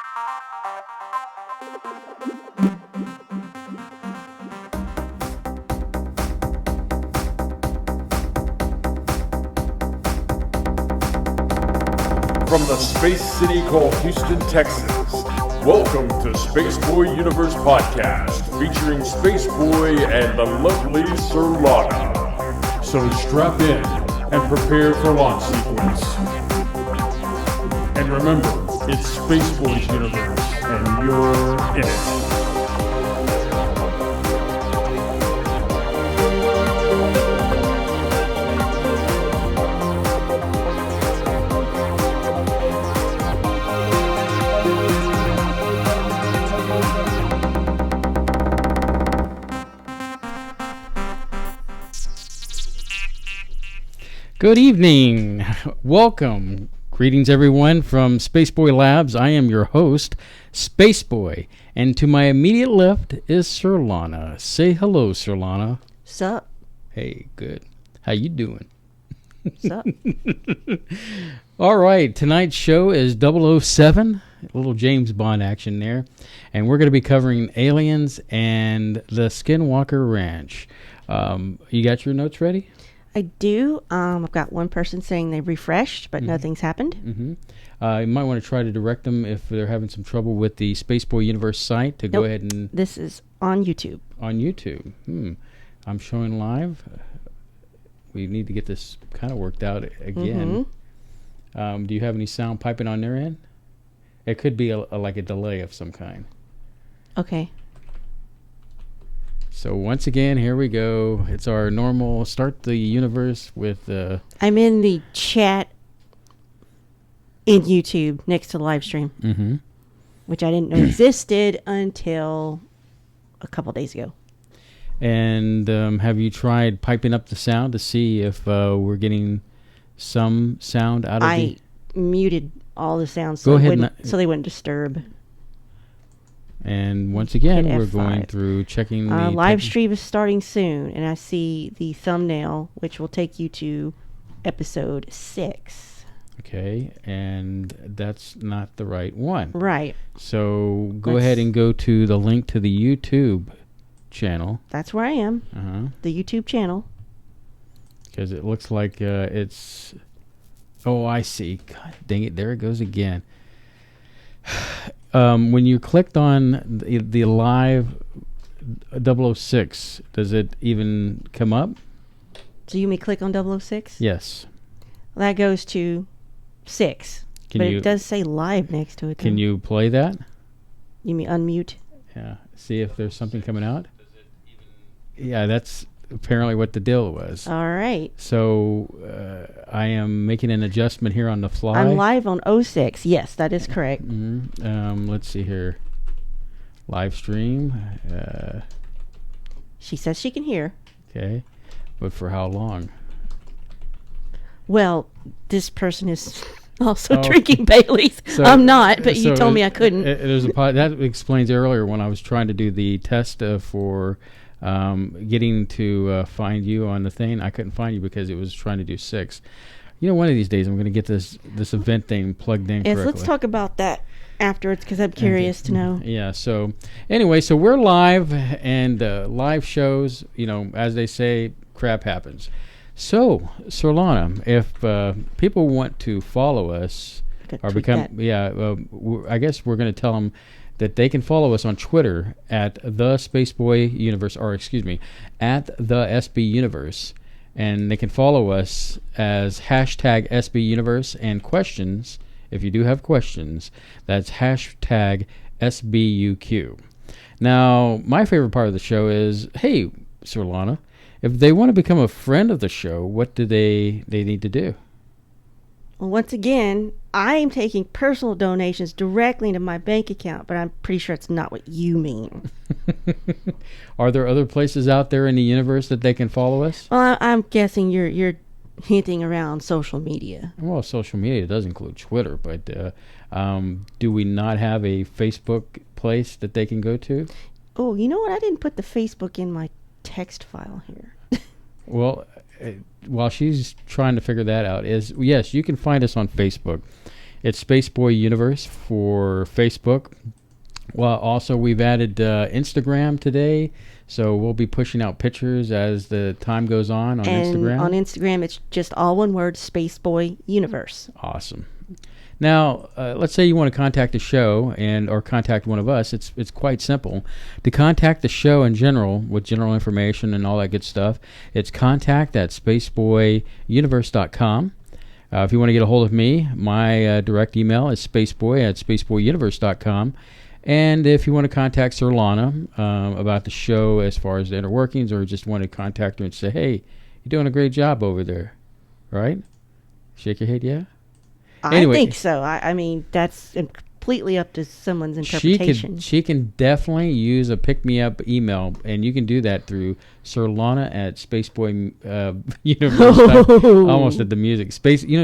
From the space city called Houston, Texas, welcome to Spaceboy Universe Podcast, featuring Spaceboy and the lovely Surlana. So strap in and prepare for launch sequence. And remember, it's Spaceboy's universe, and you're in it. Good evening. Welcome. Greetings, everyone, from Spaceboy Labs. I am your host, Spaceboy, and to my immediate left is Surlana. Say hello, Surlana. Sup? Hey, good. How you doing? Sup? All right. Tonight's show is 007, a little James Bond action there, and we're going to be covering aliens and the Skinwalker Ranch. You got your notes ready? I do. I've got one person saying they refreshed, but nothing's happened. You might want to try to direct them if they're having some trouble with the Spaceboy Universe site to go ahead and... This is on YouTube. On YouTube. I'm showing live. We need to get this kind of worked out again. Do you have any sound piping on their end? It could be like a delay of some kind. Okay. So once again, here we go. It's our normal start the universe with... I'm in the chat in YouTube next to the live stream, which I didn't know existed until a couple days ago. And have you tried piping up the sound to see if we're getting some sound out of I muted all the sounds so they wouldn't disturb. And once again, we're F5. going through checking the... live stream is starting soon, and I see the thumbnail, which will take you to episode 6. Okay, and that's not the right one. Right. So go ahead and go to the link to the YouTube channel. That's where I am. The YouTube channel. Because it looks like it's... Oh, I see. God dang it, there it goes again. When you clicked on the live 006, does it even come up? So you may click on 006? Yes. Well, that goes to 6. It does say live next to it. Can you play that? You mean unmute? Yeah. See if there's something coming out. Yeah, that's apparently what the deal was. All right. So I am making an adjustment here on the fly. I'm live on 06. Yes, that is correct. Let's see here. Live stream. She says she can hear. Okay. But for how long? Well, this person is also drinking Baileys. So, I'm not, but you told me I couldn't. That explains earlier when I was trying to do the test for... getting to find you on the thing. I couldn't find you because it was trying to do 6. You know, one of these days I'm going to get this event thing plugged in correctly. Let's talk about that afterwards because I'm curious to know. Yeah, so anyway, so we're live, and live shows, you know, as they say, crap happens. So, Surlana, if people want to follow us or become... I guess we're going to tell them that they can follow us on Twitter at the Spaceboy Universe, or excuse me, at the SB Universe, and they can follow us as hashtag SB Universe, and questions, if you do have questions, that's hashtag SBUQ. Now, my favorite part of the show is, hey, Surlana, if they want to become a friend of the show, what do they need to do? Well, once again, I am taking personal donations directly into my bank account, but I'm pretty sure it's not what you mean. Are there other places out there in the universe that they can follow us? Well, I'm guessing you're hinting around social media. Well, social media does include Twitter, but do we not have a Facebook place that they can go to? Oh, you know what? I didn't put the Facebook in my text file here. Well, while she's trying to figure that out, yes, you can find us on Facebook. It's Spaceboy Universe for Facebook. Well, also we've added Instagram today, so we'll be pushing out pictures as the time goes on Instagram. And on Instagram, it's just all one word, Spaceboy Universe. Awesome. Now, let's say you want to contact the show or contact one of us. It's quite simple. To contact the show in general with general information and all that good stuff, it's contact@spaceboyuniverse.com. If you want to get a hold of me, my direct email is spaceboy@spaceboyuniverse.com. And if you want to contact Surlana about the show as far as the inner workings, or just want to contact her and say, hey, you're doing a great job over there, right? Shake your head, yeah? Anyway, I think so. I mean, that's completely up to someone's interpretation. She can definitely use a pick-me-up email, and you can do that through Surlana@Spaceboy Universe. Almost at the music.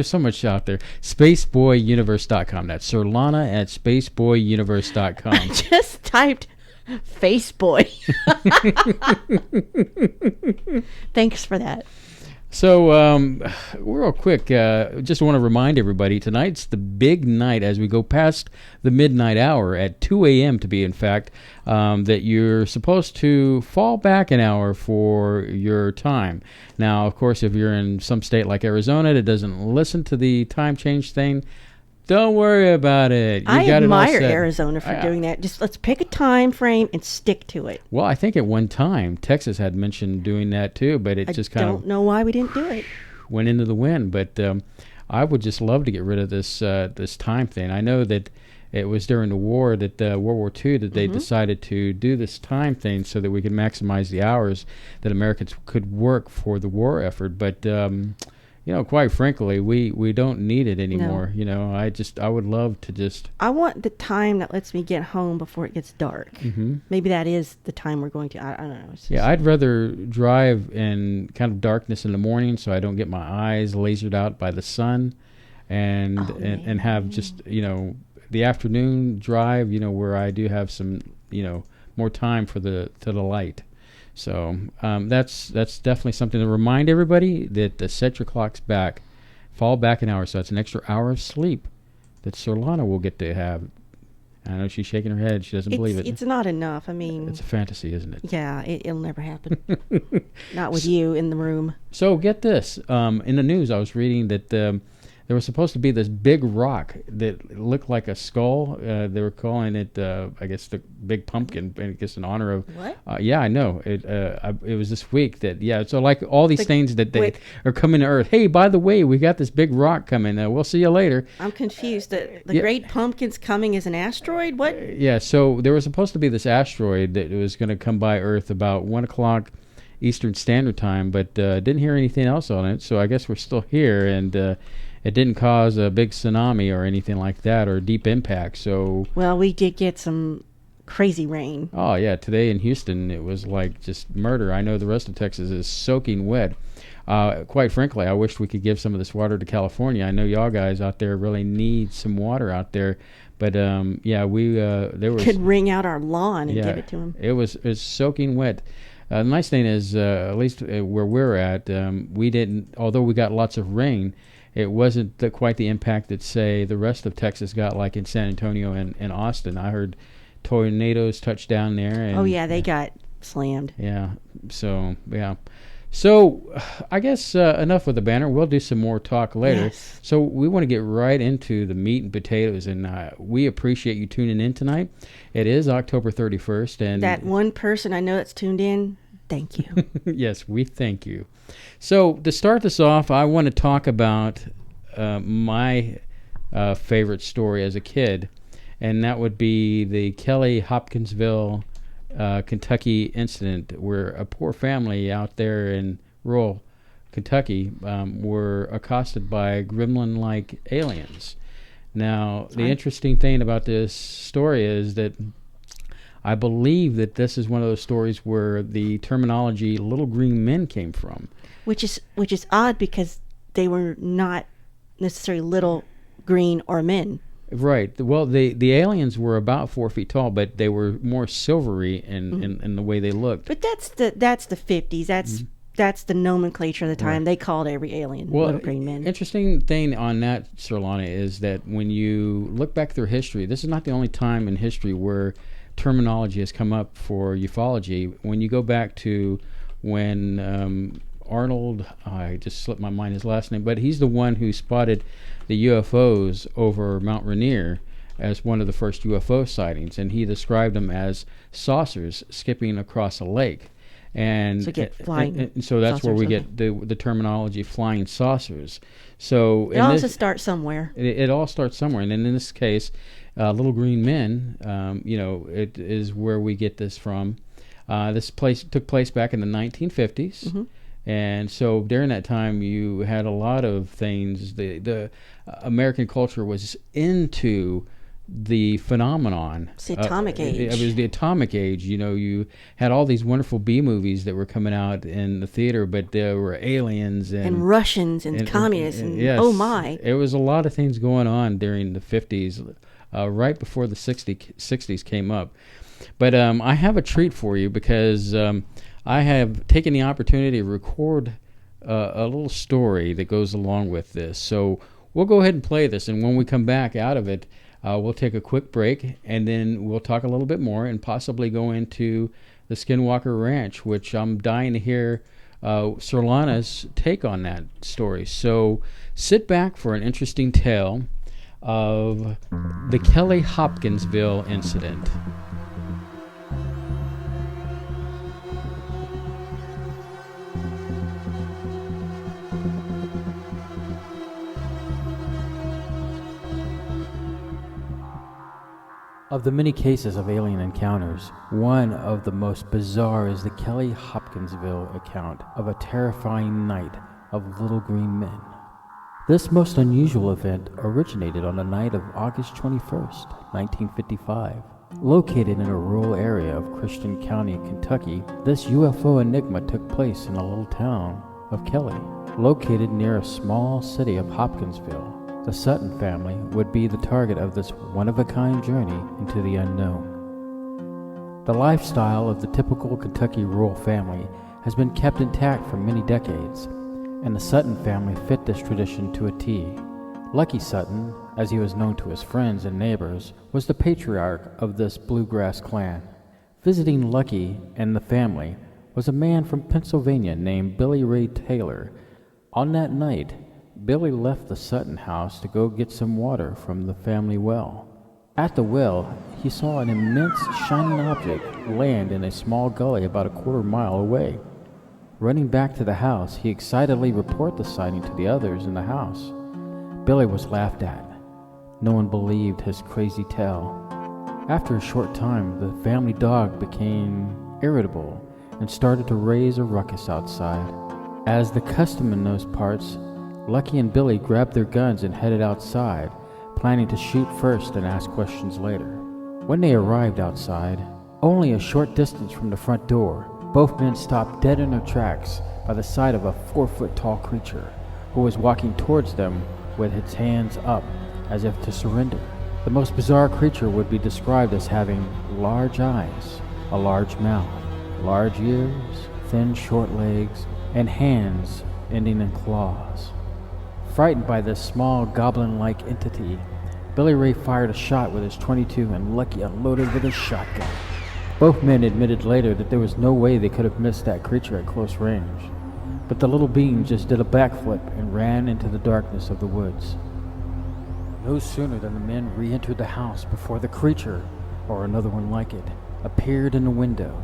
So much out there. Spaceboyuniverse.com. That's Surlana@Spaceboyuniverse.com. I just typed Faceboy. Thanks for that. So, real quick, just want to remind everybody, tonight's the big night as we go past the midnight hour at 2 a.m. to be in fact, that you're supposed to fall back an hour for your time. Now, of course, if you're in some state like Arizona that doesn't listen to the time change thing, don't worry about it. I admire Arizona for doing that. Just let's pick a time frame and stick to it. Well, I think at one time Texas had mentioned doing that too, but it just kind of... I don't know why we didn't do it. Went into the wind, but I would just love to get rid of this time thing. I know that it was during the war, that World War II, that they decided to do this time thing so that we could maximize the hours that Americans could work for the war effort, but... quite frankly, we don't need it anymore. No. I would love to just... I want the time that lets me get home before it gets dark. Mm-hmm. Maybe that is the time we're going to... I don't know. I'd rather drive in kind of darkness in the morning so I don't get my eyes lasered out by the sun and have just, the afternoon drive, where I do have some, more time to the light. So that's definitely something to remind everybody that set your clocks back, fall back an hour. So that's an extra hour of sleep that Surlana will get to have. I know she's shaking her head. She doesn't believe it. It's not enough. I mean... It's a fantasy, isn't it? Yeah, it'll never happen. Not with you in the room. So get this. In the news, I was reading that... there was supposed to be this big rock that looked like a skull. They were calling it, I guess, the Big Pumpkin, I guess in honor of... What? Yeah, I know. It was this week that, so like all these things that they are coming to Earth. Hey, by the way, we got this big rock coming. We'll see you later. I'm confused. The Great Pumpkin's coming as an asteroid? What? So there was supposed to be this asteroid that was going to come by Earth about 1 o'clock Eastern Standard Time, but didn't hear anything else on it. So I guess we're still here, and... it didn't cause a big tsunami or anything like that, or a deep impact. So well, we did get some crazy rain. Oh yeah, today in Houston it was like just murder. I know the rest of Texas is soaking wet. Quite frankly, I wish we could give some of this water to California. I know y'all guys out there really need some water out there, but there was could wring out our lawn and give it to them. It's soaking wet. The nice thing is, at least where we're at, we didn't. Although we got lots of rain, it wasn't quite the impact that, say, the rest of Texas got, like in San Antonio and Austin. I heard tornadoes touch down there. And, they got slammed. Yeah. So, yeah. So, I guess enough with the banner. We'll do some more talk later. Yes. So, we want to get right into the meat and potatoes, and we appreciate you tuning in tonight. It is October 31st. And that one person I know that's tuned in, thank you. Yes, we thank you. So, to start this off, I want to talk about my favorite story as a kid, and that would be the Kelly Hopkinsville, Kentucky incident, where a poor family out there in rural Kentucky were accosted by gremlin-like aliens. Now, the interesting thing about this story is that I believe that this is one of those stories where the terminology "little green men" came from. Which is odd, because they were not necessarily little green or men. Right. Well, the aliens were about 4 feet tall, but they were more silvery in the way they looked. But that's the 50s. That's that's the nomenclature of the time. They called every alien little green men. Interesting thing on that, Surlana, is that when you look back through history, this is not the only time in history where terminology has come up for ufology. When you go back to when Arnold, I just slipped my mind his last name, but he's the one who spotted the UFOs over Mount Rainier as one of the first UFO sightings, and he described them as saucers skipping across a lake. And so get flying. And so that's where we get the terminology flying saucers. So it also starts somewhere. It all starts somewhere, and in this case, little green men. It is where we get this from. This took place back in the 1950s, Mm-hmm. and so during that time, you had a lot of things. The American culture was into the phenomenon. It's the atomic age. It was the atomic age. You had all these wonderful B movies that were coming out in the theater, but there were aliens and Russians and communists and yes, oh my. It was a lot of things going on during the 50s, right before the 60s came up. But I have a treat for you because I have taken the opportunity to record a little story that goes along with this. So we'll go ahead and play this, and when we come back out of it, we'll take a quick break, and then we'll talk a little bit more and possibly go into the Skinwalker Ranch, which I'm dying to hear Surlana's take on that story. So sit back for an interesting tale of the Kelly Hopkinsville incident. Of the many cases of alien encounters, one of the most bizarre is the Kelly Hopkinsville account of a terrifying night of little green men. This most unusual event originated on the night of August 21st, 1955. Located in a rural area of Christian County, Kentucky, this UFO enigma took place in a little town of Kelly, located near a small city of Hopkinsville. The Sutton family would be the target of this one-of-a-kind journey into the unknown. The lifestyle of the typical Kentucky rural family has been kept intact for many decades, and the Sutton family fit this tradition to a T. Lucky Sutton, as he was known to his friends and neighbors, was the patriarch of this bluegrass clan. Visiting Lucky and the family was a man from Pennsylvania named Billy Ray Taylor. On that night, Billy left the Sutton house to go get some water from the family well. At the well, he saw an immense shining object land in a small gully about a quarter mile away. Running back to the house, he excitedly reported the sighting to the others in the house. Billy was laughed at. No one believed his crazy tale. After a short time, the family dog became irritable and started to raise a ruckus outside. As the custom in those parts, Lucky and Billy grabbed their guns and headed outside, planning to shoot first and ask questions later. When they arrived outside, only a short distance from the front door, both men stopped dead in their tracks by the side of a 4-foot-tall creature who was walking towards them with its hands up as if to surrender. The most bizarre creature would be described as having large eyes, a large mouth, large ears, thin short legs, and hands ending in claws. Frightened by this small goblin-like entity, Billy Ray fired a shot with his .22 and Lucky unloaded with his shotgun. Both men admitted later that there was no way they could have missed that creature at close range, but the little being just did a backflip and ran into the darkness of the woods. No sooner than the men re-entered the house before the creature, or another one like it, appeared in the window.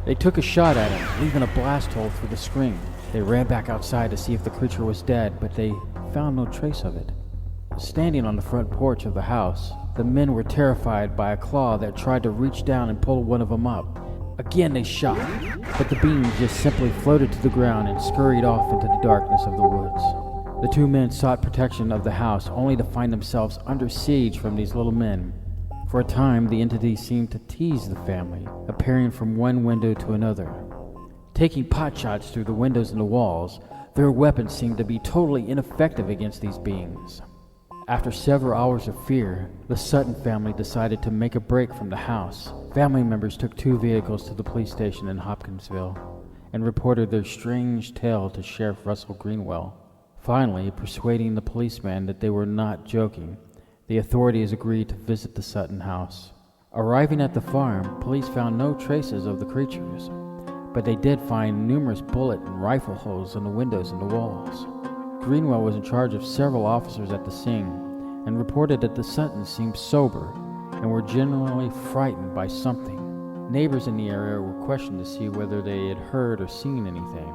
They took a shot at him, leaving a blast hole through the screen. They ran back outside to see if the creature was dead, but they found no trace of it. Standing on the front porch of the house, the men were terrified by a claw that tried to reach down and pull one of them up. Again they shot, but the being just simply floated to the ground and scurried off into the darkness of the woods. The two men sought protection of the house only to find themselves under siege from these little men. For a time, the entity seemed to tease the family, appearing from one window to another. Taking potshots through the windows and the walls, their weapons seemed to be totally ineffective against these beings. After several hours of fear, the Sutton family decided to make a break from the house. Family members took 2 vehicles to the police station in Hopkinsville. and reported their strange tale to Sheriff Russell Greenwell. Finally, persuading the policeman that they were not joking, the authorities agreed to visit the Sutton house. Arriving at the farm, police found no traces of the creatures, but they did find numerous bullet and rifle holes in the windows and the walls. Greenwell was in charge of several officers at the scene and reported that the Suttons seemed sober and were generally frightened by something. Neighbors in the area were questioned to see whether they had heard or seen anything.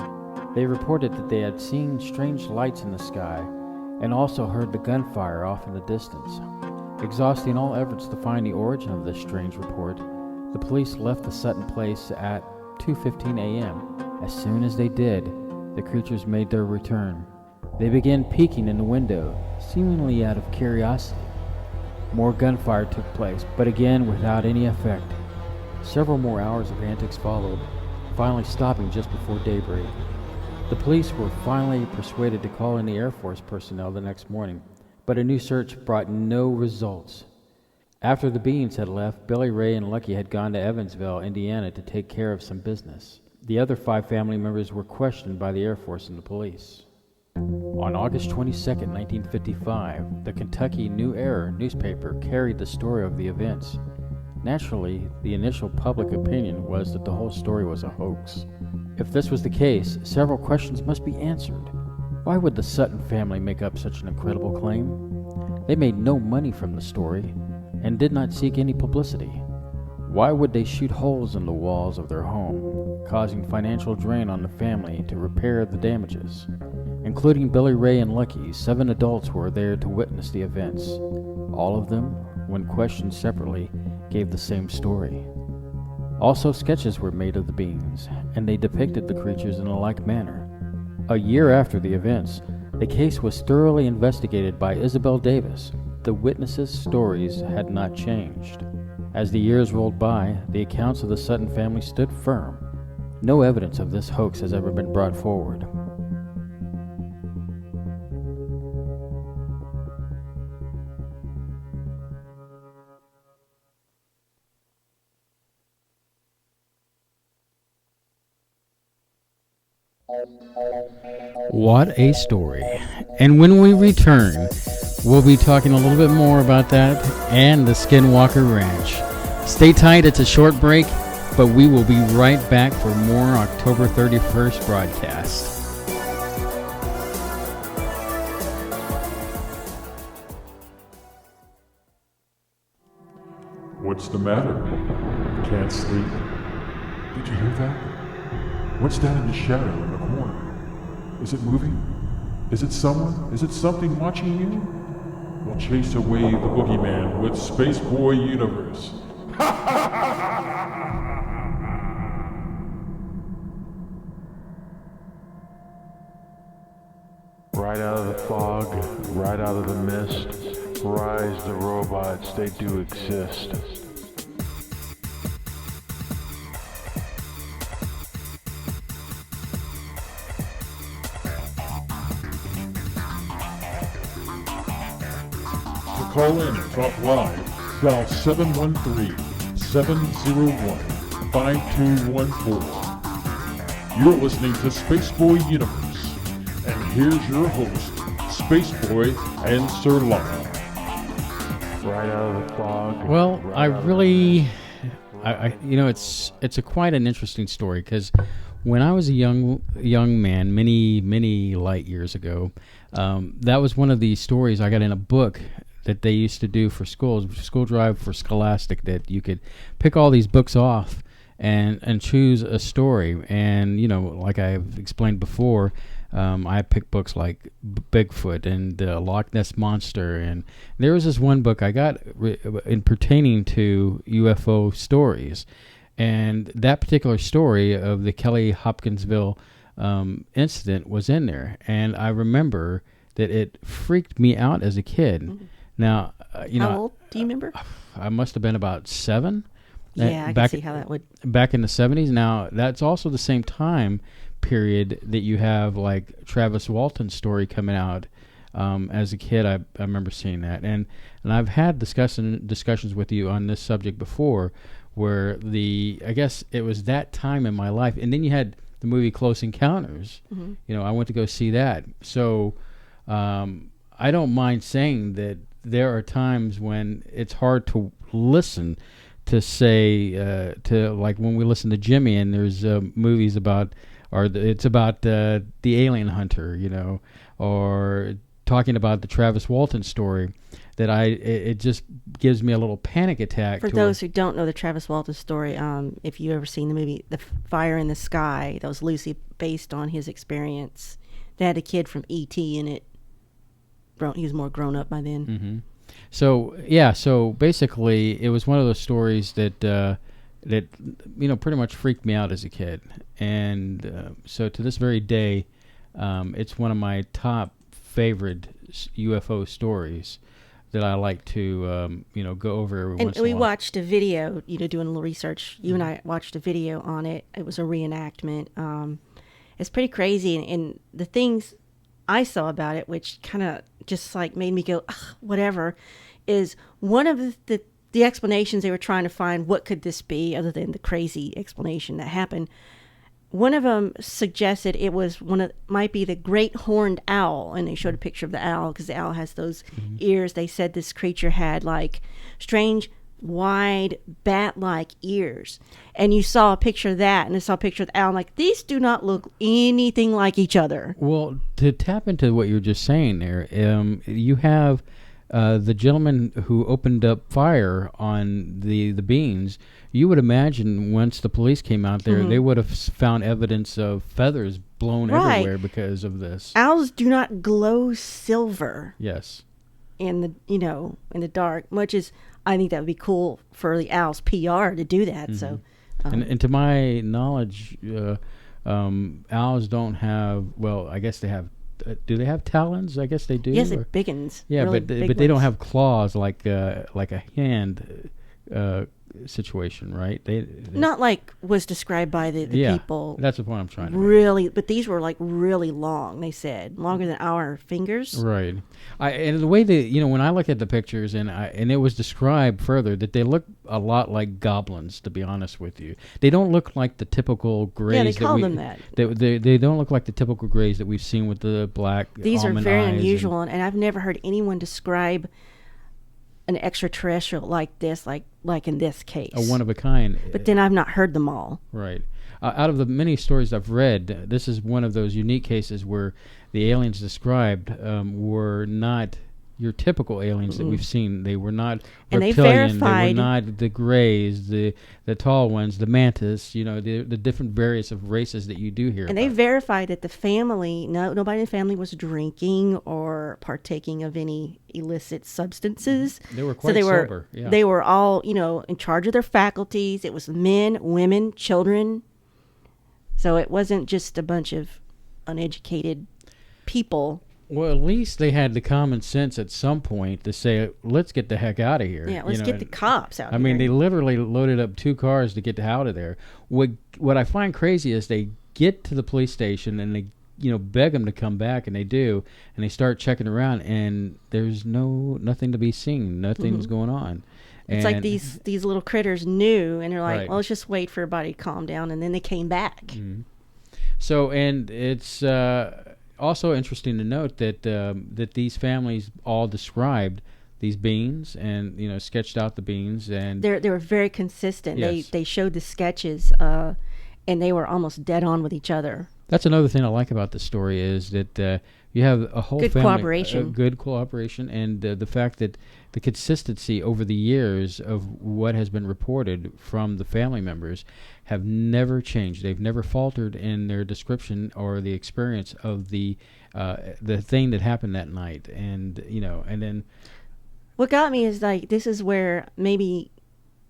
They reported that they had seen strange lights in the sky and also heard the gunfire off in the distance. Exhausting all efforts to find the origin of this strange report, the police left the Sutton place at 2:15 a.m. As soon as they did, the creatures made their return. They began peeking in the window, seemingly out of curiosity. More gunfire took place, but again without any effect. Several more hours of antics followed, finally stopping just before daybreak. The police were finally persuaded to call in the Air Force personnel the next morning, but a new search brought no results. After the beings had left, Billy Ray and Lucky had gone to Evansville, Indiana to take care of some business. The other 5 family members were questioned by the Air Force and the police. On August 22, 1955, the Kentucky New Era newspaper carried the story of the events. Naturally, the initial public opinion was that the whole story was a hoax. If this was the case, several questions must be answered. Why would the Sutton family make up such an incredible claim? They made no money from the story and did not seek any publicity. Why would they shoot holes in the walls of their home, causing financial drain on the family to repair the damages? Including Billy Ray and Lucky, 7 adults were there to witness the events. All of them, when questioned separately, gave the same story. Also, sketches were made of the beings, and they depicted the creatures in a like manner. A year after the events, the case was thoroughly investigated by Isabel Davis. The witnesses' stories had not changed. As the years rolled by, the accounts of the Sutton family stood firm. No evidence of this hoax has ever been brought forward. What a story. And when we return, we'll be talking a little bit more about that and the Skinwalker Ranch. Stay tight, it's a short break, but we will be right back for more October 31st broadcast. What's the matter? Can't sleep? Did you hear that? What's that in the shadow in the corner? Is it moving? Is it someone? Is it something watching you? We'll chase away the boogeyman with Spaceboy Universe. Right out of the fog, right out of the mist, rise the robots, they do exist. To call in and talk live, dial 713-701-5214. You're listening to Spaceboy Universe, and here's your host, Spaceboy and Surlana. Right out of the fog. Well, right I out of the really, mist. it's a quite an interesting story because when I was a young man, many light years ago, that was one of the stories I got in a book that they used to do for schools, school drive for Scholastic, that you could pick all these books off and choose a story. And, like I've explained before, I picked books like Bigfoot and Loch Ness Monster. And there was this one book I got in pertaining to UFO stories. And that particular story of the Kelly Hopkinsville incident was in there. And I remember that it freaked me out as a kid. Mm-hmm. Now, How old? Do you remember? I must have been about 7. Yeah, I can see how that would. Back in the 70s. Now, that's also the same time period that you have like Travis Walton's story coming out. As a kid, I remember seeing that. And I've had discussions with you on this subject before, where I guess it was that time in my life. And then you had the movie Close Encounters. You know, I went to go see that. So I don't mind saying that there are times when it's hard to listen to say to like when we listen to Jimmy and there's movies about it's about the alien hunter, you know, or talking about the Travis Walton story, that it just gives me a little panic attack. For those who don't know the Travis Walton story, if you ever seen the movie The Fire in the Sky, that was loosely based on his experience. They had a kid from E.T. in it. He was more grown up by then. Mm-hmm. So yeah, so basically, it was one of those stories that that you know pretty much freaked me out as a kid, and so to this very day, it's one of my top favorite UFO stories that I like to you know go over every once in a while. And we watched a video, you know, doing a little research. You and I watched a video on it. It was a reenactment. It's pretty crazy, and the things I saw about it, which kind of just like made me go, ugh, whatever, is one of the explanations they were trying to find. What could this be other than the crazy explanation that happened? One of them suggested it was might be the great horned owl, and they showed a picture of the owl because the owl has those ears. They said this creature had like strange, wide, bat-like ears, and you saw a picture of that, and I saw a picture of the owl. I'm like, these do not look anything like each other. Well, to tap into what you're just saying there, you have the gentleman who opened up fire on the beans. You would imagine once the police came out there, they would have found evidence of feathers blown everywhere because of this. Owls do not glow silver. Yes. In the dark, much as I think that would be cool for the owl's PR to do that. So, and to my knowledge, owls don't have. Well, I guess they have. Do they have talons? I guess they do. Yes, it biggins. Yeah, really but they don't have claws like a hand situation, right? They not like was described by the people. That's the point I'm trying to make. Really, but these were like really long. They said longer than our fingers. Right. And the way when I look at the pictures and it was described further that they look a lot like goblins. To be honest with you, they don't look like the typical grays. Yeah, they call them that. They don't look like the typical grays that we've seen with the black. These are almond very eyes unusual, and I've never heard anyone describe an extraterrestrial like this, like in this case. A one of a kind. But then I've not heard them all. Right. Out of the many stories I've read, this is one of those unique cases where the aliens described were not your typical aliens that we've seen. They were not and reptilian. They were not the grays, the tall ones, the mantis. You know, the different various of races that you do hear. And they verified that the family, nobody in the family was drinking or partaking of any illicit substances. They were quite sober. Yeah. They were all, in charge of their faculties. It was men, women, children. So it wasn't just a bunch of uneducated people. Well, at least they had the common sense at some point to say, let's get the heck out of here. Yeah, let's get the cops out of here. I mean, they literally loaded up 2 cars to get out of there. What I find crazy is they get to the police station and they, beg them to come back, and they do, and they start checking around, and there's nothing to be seen. Nothing's going on. It's like these little critters knew, and they're like, right. well, let's just wait for everybody to calm down, and then they came back. Mm-hmm. So, and it's also interesting to note that that these families all described these beings and sketched out the beings, and they were very consistent. Yes. They showed the sketches, and they were almost dead on with each other. That's another thing I like about the story is that you have a whole good family, good cooperation, and the fact that the consistency over the years of what has been reported from the family members have never changed. They've never faltered in their description or the experience of the thing that happened that night. And and then what got me is like this is where maybe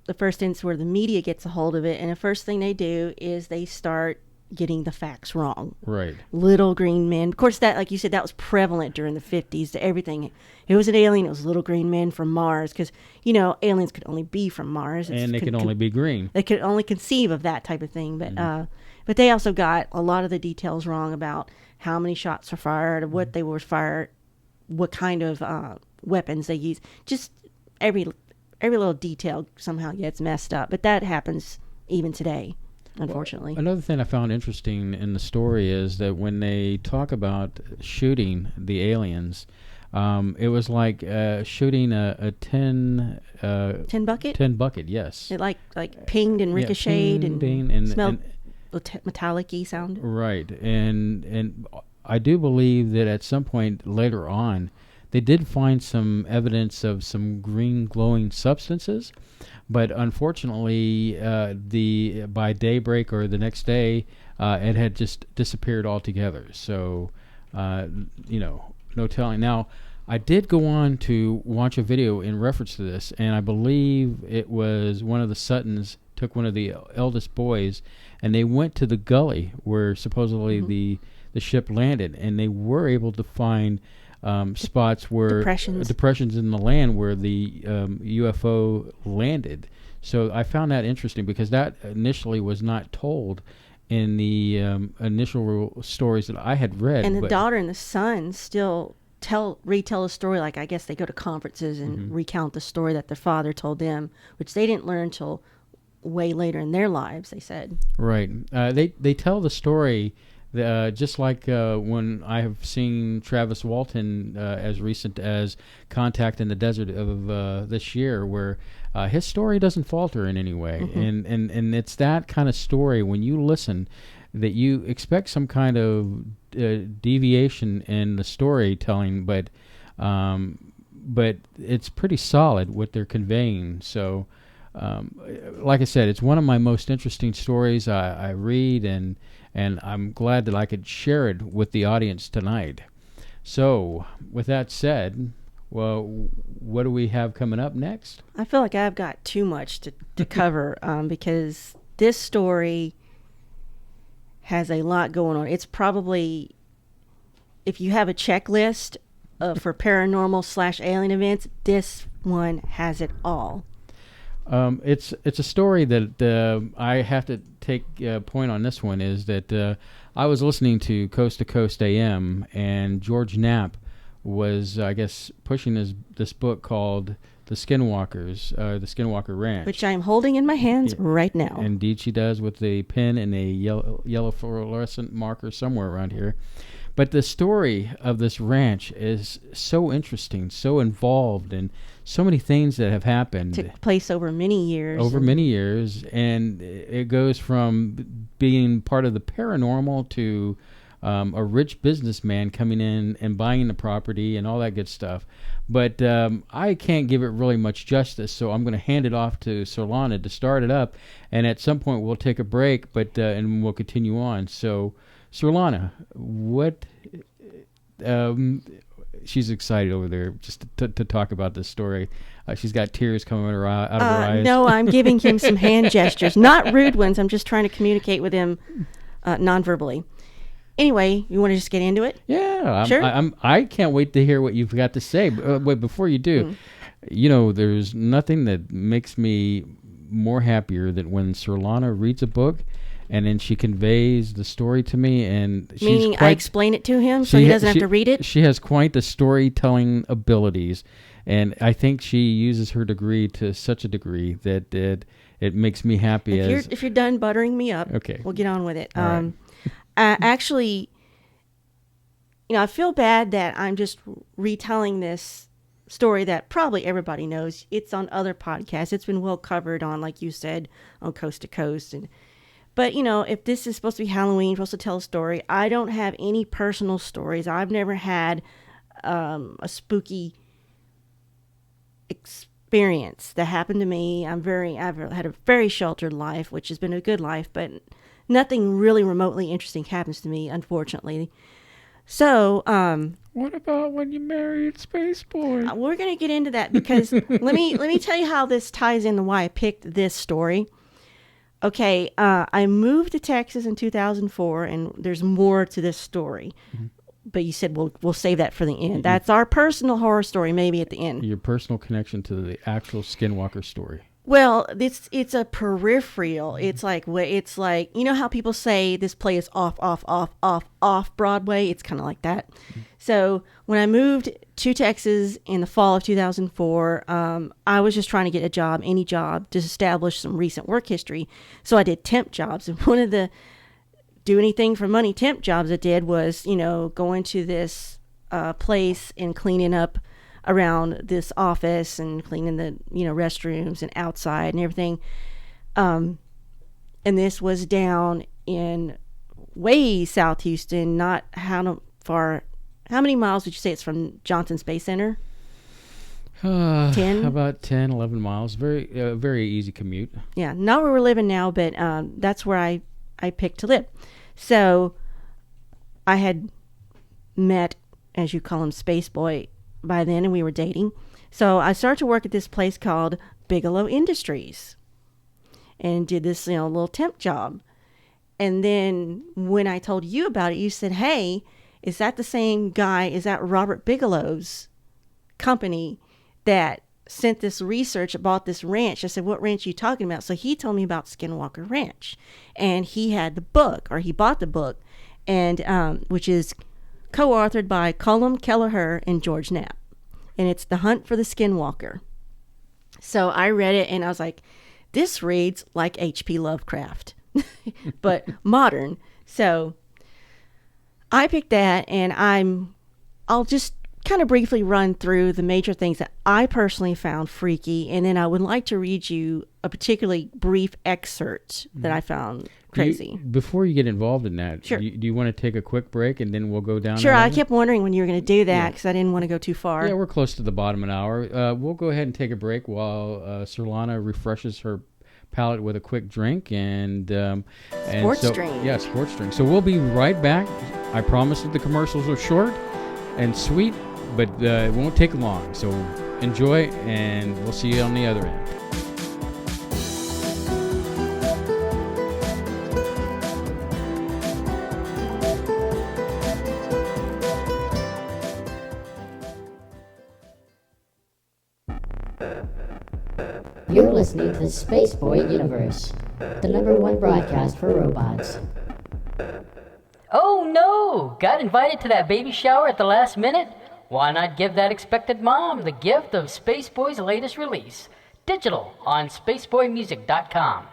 the first instance where the media gets a hold of it, and the first thing they do is they start getting the facts wrong. Right. Little green men. Of course, that, like you said, that was prevalent during the 50s. Everything. It was an alien. It was little green men from Mars. Because, aliens could only be from Mars. And they could only be green. They could only conceive of that type of thing. But but they also got a lot of the details wrong about how many shots were fired, what they were fired, what kind of weapons they used. Just every little detail somehow gets messed up. But that happens even today. unfortunately. Another thing I found interesting in the story is that when they talk about shooting the aliens, it was like shooting a tin bucket? tin bucket, yes. It like pinged and ricocheted ping, and ding, and smelled metallic-y sound. right, and I do believe that at some point later on, they did find some evidence of some green glowing substances, but unfortunately, by daybreak or the next day, it had just disappeared altogether. So, no telling. Now, I did go on to watch a video in reference to this, and I believe it was one of the Suttons took one of the eldest boys, and they went to the gully where supposedly the ship landed, and they were able to find spots where depressions in the land where the UFO landed. So I found that interesting because that initially was not told in the initial stories that I had read. And the daughter and the son still retell the story. Like, I guess they go to conferences and recount the story that their father told them, which they didn't learn until way later in their lives, they said. Right. They tell the story just like when I have seen Travis Walton as recent as Contact in the Desert of this year, where his story doesn't falter in any way. And it's that kind of story when you listen that you expect some kind of deviation in the storytelling, but it's pretty solid what they're conveying. So like I said, it's one of my most interesting stories I read, and I'm glad that I could share it with the audience tonight. So, with that said, well, what do we have coming up next? I feel like I've got too much to cover because this story has a lot going on. It's probably, if you have a checklist for paranormal / alien events, this one has it all. It's a story that I have to take point on. This one is that I was listening to Coast AM, and George Knapp was, I guess, pushing this book called The Skinwalkers, the Skinwalker Ranch, which I'm holding in my hands right now. Indeed, she does, with a pen and a yellow fluorescent marker somewhere around here. But the story of this ranch is so interesting, so involved, and so many things that have happened. Took place over many years. And it goes from being part of the paranormal to a rich businessman coming in and buying the property and all that good stuff. But I can't give it really much justice, so I'm going to hand it off to Surlana to start it up, and at some point we'll take a break, and we'll continue on. So, Surlana, what? She's excited over there just to talk about this story. She's got tears coming out of her eyes. No, I'm giving him some hand gestures, not rude ones. I'm just trying to communicate with him non-verbally. Anyway, you want to just get into it? Yeah, sure. I can't wait to hear what you've got to say. But before you do, there's nothing that makes me more happier than when Surlana reads a book and then she conveys the story to me, and meaning I explain it to him so he doesn't have to read it. She has quite the storytelling abilities, and I think she uses her degree to such a degree that it makes me happy. If you're done buttering me up, okay, we'll get on with it. Right. Actually, I feel bad that I'm just retelling this story that probably everybody knows. It's on other podcasts. It's been well covered on, like you said, on Coast to Coast. But, if this is supposed to be Halloween, supposed to tell a story, I don't have any personal stories. I've never had a spooky experience that happened to me. I've had a very sheltered life, which has been a good life, but nothing really remotely interesting happens to me, unfortunately. So, what about when you married Spaceboy? We're going to get into that because let me tell you how this ties into why I picked this story. Okay, I moved to Texas in 2004, and there's more to this story. Mm-hmm. But you said we'll save that for the end. Mm-hmm. That's our personal horror story, maybe at the end. Your personal connection to the actual Skinwalker story. Well, it's a peripheral. It's like you know how people say this play is off Broadway. It's kind of like that. So when I moved to Texas in the fall of 2004, I was just trying to get a job, any job, to establish some recent work history. So I did temp jobs, and one of the do anything for money temp jobs I did was going to this place and cleaning up around this office and cleaning the restrooms and outside and everything, and this was down in way South Houston. Not how many miles would you say it's from Johnson Space Center? 10? About 10, 11 miles. Very easy commute. Yeah, not where we're living now, but that's where I picked to live. So I had met, as you call him, Spaceboy by then, and we were dating. So I started to work at this place called Bigelow Industries and did this little temp job. And then when I told you about it, you said, hey, is that the same guy? Is that Robert Bigelow's company that sent this research about this ranch? I said, what ranch are you talking about? So he told me about Skinwalker Ranch, and he had the book, or he bought the book, and which is co-authored by Colum Kelleher and George Knapp, and it's The Hunt for the Skinwalker. So I read it, and I was like, this reads like H.P. Lovecraft, but modern. So I picked that, and I'll just kind of briefly run through the major things that I personally found freaky, and then I would like to read you a particularly brief excerpt that I found crazy. Before you get involved in that, sure. Do you want to take a quick break and then we'll go down? Sure, I kept wondering when you were going to do that because I didn't want to go too far. Yeah, we're close to the bottom of an hour. We'll go ahead and take a break while Surlana refreshes her palate with a quick drink and sports drink. Yeah, sports drink. So we'll be right back. I promise that the commercials are short and sweet, but it won't take long. So enjoy, and we'll see you on the other end. You're listening to the Spaceboy Universe, the #1 broadcast for robots. Oh no! Got invited to that baby shower at the last minute? Why not give that expected mom the gift of Spaceboy's latest release, digital on spaceboymusic.com.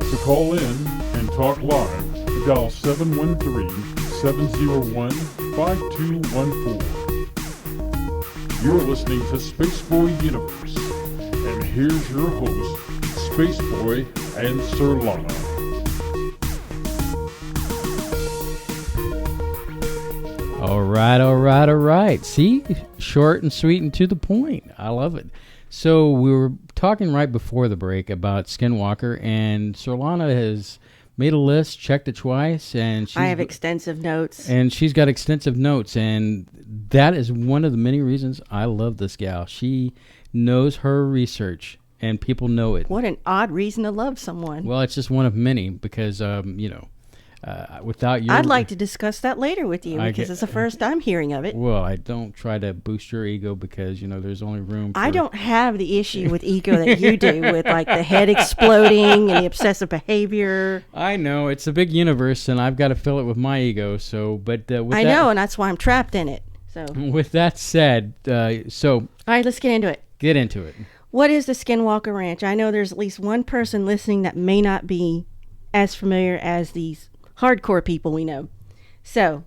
To call in and talk live, dial 713-701-5214. You're listening to Spaceboy Universe, and here's your host, Spaceboy and Surlana. All right. See? Short and sweet and to the point. I love it. So we were talking right before the break about Skinwalker, and Surlana has made a list, checked it twice, and I have extensive notes. And she's got extensive notes, and that is one of the many reasons I love this gal. She knows her research, and people know it. What an odd reason to love someone. Well, it's just one of many because, without you... I'd like to discuss that later with you because it's the first I'm hearing of it. Well, I don't try to boost your ego because, there's only room for... I don't have the issue with ego that you do with, like, the head exploding and the obsessive behavior. I know. It's a big universe, and I've got to fill it with my ego, so... But I know, and that's why I'm trapped in it. So. With that said, All right, let's get into it. Get into it. What is the Skinwalker Ranch? I know there's at least one person listening that may not be as familiar as these hardcore people we know. So,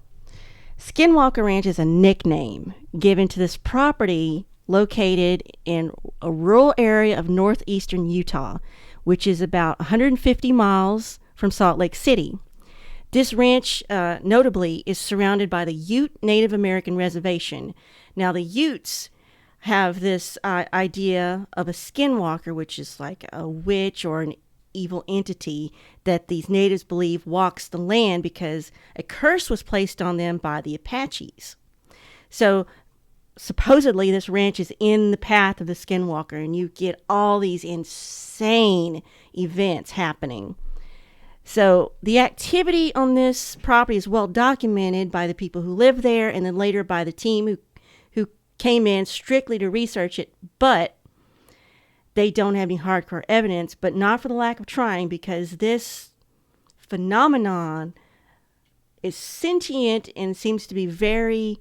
Skinwalker Ranch is a nickname given to this property located in a rural area of northeastern Utah, which is about 150 miles from Salt Lake City. This ranch, notably, is surrounded by the Ute Native American Reservation. Now, the Utes have this idea of a skinwalker, which is like a witch or an evil entity that these natives believe walks the land because a curse was placed on them by the Apaches. So supposedly this ranch is in the path of the skinwalker, and you get all these insane events happening. So the activity on this property is well documented by the people who live there, and then later by the team who came in strictly to research it, but they don't have any hardcore evidence, but not for the lack of trying, because this phenomenon is sentient and seems to be very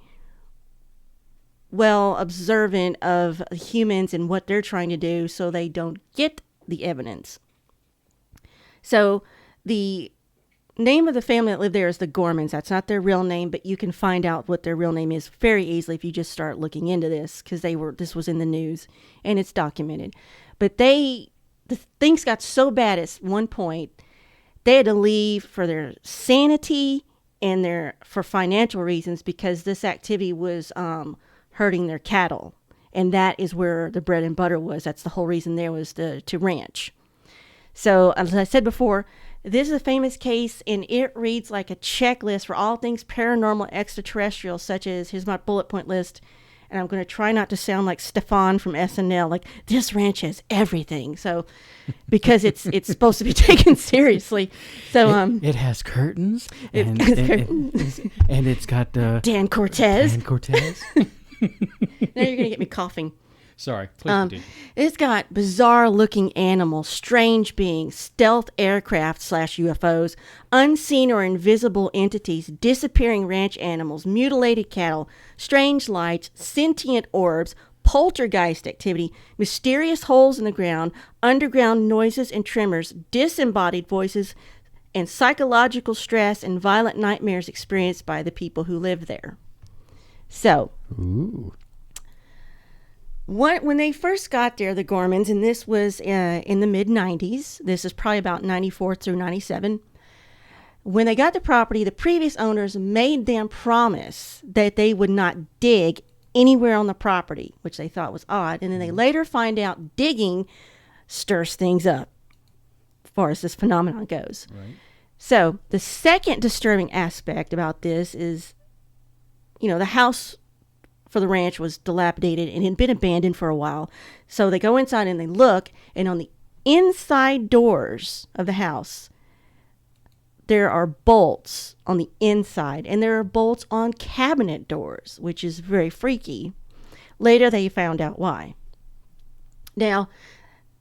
well observant of humans and what they're trying to do, so they don't get the evidence. So the name of the family that lived there is the Gormans. That's not their real name, but you can find out what their real name is very easily if you just start looking into this, because this was in the news and it's documented. But the things got so bad at one point, they had to leave for their sanity and for financial reasons, because this activity was hurting their cattle. And that is where the bread and butter was. That's the whole reason there was to ranch. So, as I said before, this is a famous case, and it reads like a checklist for all things paranormal extraterrestrial, such as, here's my bullet point list, and I'm going to try not to sound like Stefan from SNL, like, this ranch has everything. So, because it's supposed to be taken seriously. So, it has curtains. It has curtains. And it's got Dan Cortez. Dan Cortez. Now you're going to get me coughing. Sorry, please continue. It's got bizarre-looking animals, strange beings, stealth aircraft / UFOs, unseen or invisible entities, disappearing ranch animals, mutilated cattle, strange lights, sentient orbs, poltergeist activity, mysterious holes in the ground, underground noises and tremors, disembodied voices, and psychological stress and violent nightmares experienced by the people who live there. So... Ooh. When they first got there, the Gormans, and this was in the mid-90s, this is probably about 94 through 97, when they got the property, the previous owners made them promise that they would not dig anywhere on the property, which they thought was odd. And then they later find out digging stirs things up, as far as this phenomenon goes. Right. So the second disturbing aspect about this is, the house for the ranch was dilapidated and had been abandoned for a while. So they go inside and they look, and on the inside doors of the house, there are bolts on the inside, and there are bolts on cabinet doors, which is very freaky. Later, they found out why. Now,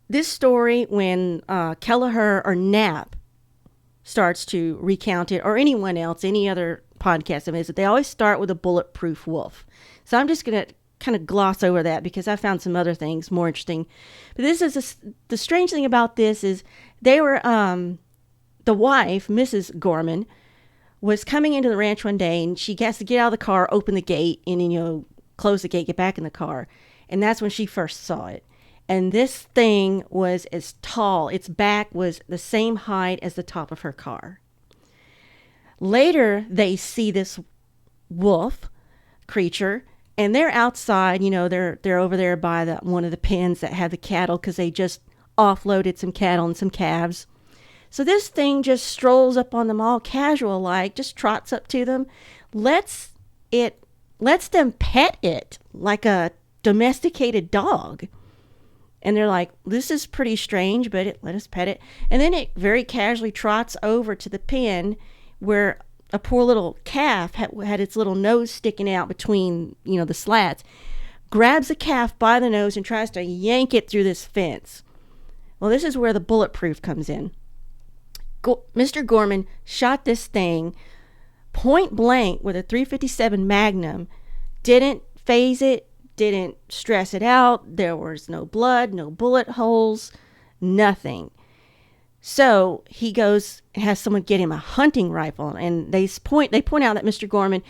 this story, when Kelleher or Knapp starts to recount it, or anyone else, any other podcast of his, they always start with a bulletproof wolf. So I'm just going to kind of gloss over that, because I found some other things more interesting. But this is the strange thing about this is they were, the wife, Mrs. Gorman, was coming into the ranch one day, and she has to get out of the car, open the gate, and then, close the gate, get back in the car. And that's when she first saw it. And this thing was as tall, its back was the same height as the top of her car. Later, they see this wolf creature, and they're outside, they're over there by one of the pens that have the cattle, because they just offloaded some cattle and some calves. So this thing just strolls up on them all casual like, just trots up to them, lets them pet it like a domesticated dog. And they're like, this is pretty strange, but let us pet it. And then it very casually trots over to the pen where a poor little calf had its little nose sticking out between, the slats, grabs the calf by the nose and tries to yank it through this fence. Well, this is where the bulletproof comes in. Mr. Gorman shot this thing point blank with a .357 Magnum, didn't phase it, didn't stress it out. There was no blood, no bullet holes, nothing. So he goes and has someone get him a hunting rifle, and they point out that Mr. Gorman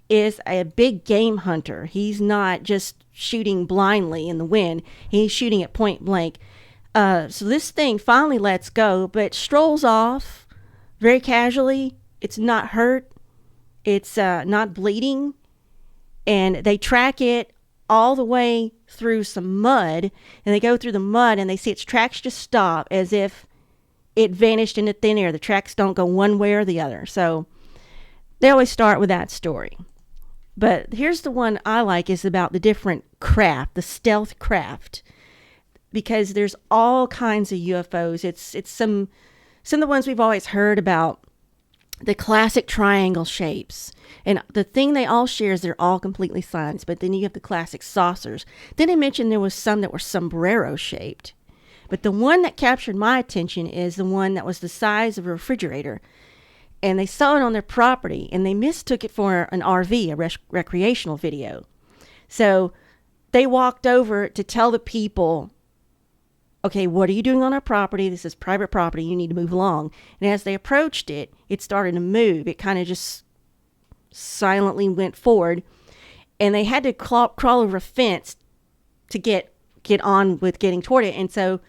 is a big game hunter. He's not just shooting blindly in the wind. He's shooting at point blank. So this thing finally lets go, but strolls off very casually. It's not hurt. It's not bleeding. And they track it all the way through some mud, and they go through the mud, and they see its tracks just stop as if it vanished into thin air. The tracks don't go one way or the other. So they always start with that story. But here's the one I like, is about the different craft, the stealth craft, because there's all kinds of UFOs. It's some of the ones we've always heard about, the classic triangle shapes. And the thing they all share is they're all completely silent. But then you have the classic saucers. Then they mentioned there was some that were sombrero shaped. But the one that captured my attention is the one that was the size of a refrigerator. And they saw it on their property, and they mistook it for an RV, a recreational video. So they walked over to tell the people, okay, what are you doing on our property? This is private property. You need to move along. And as they approached it, it started to move. It kind of just silently went forward. And they had to crawl over a fence to get on with getting toward it. And so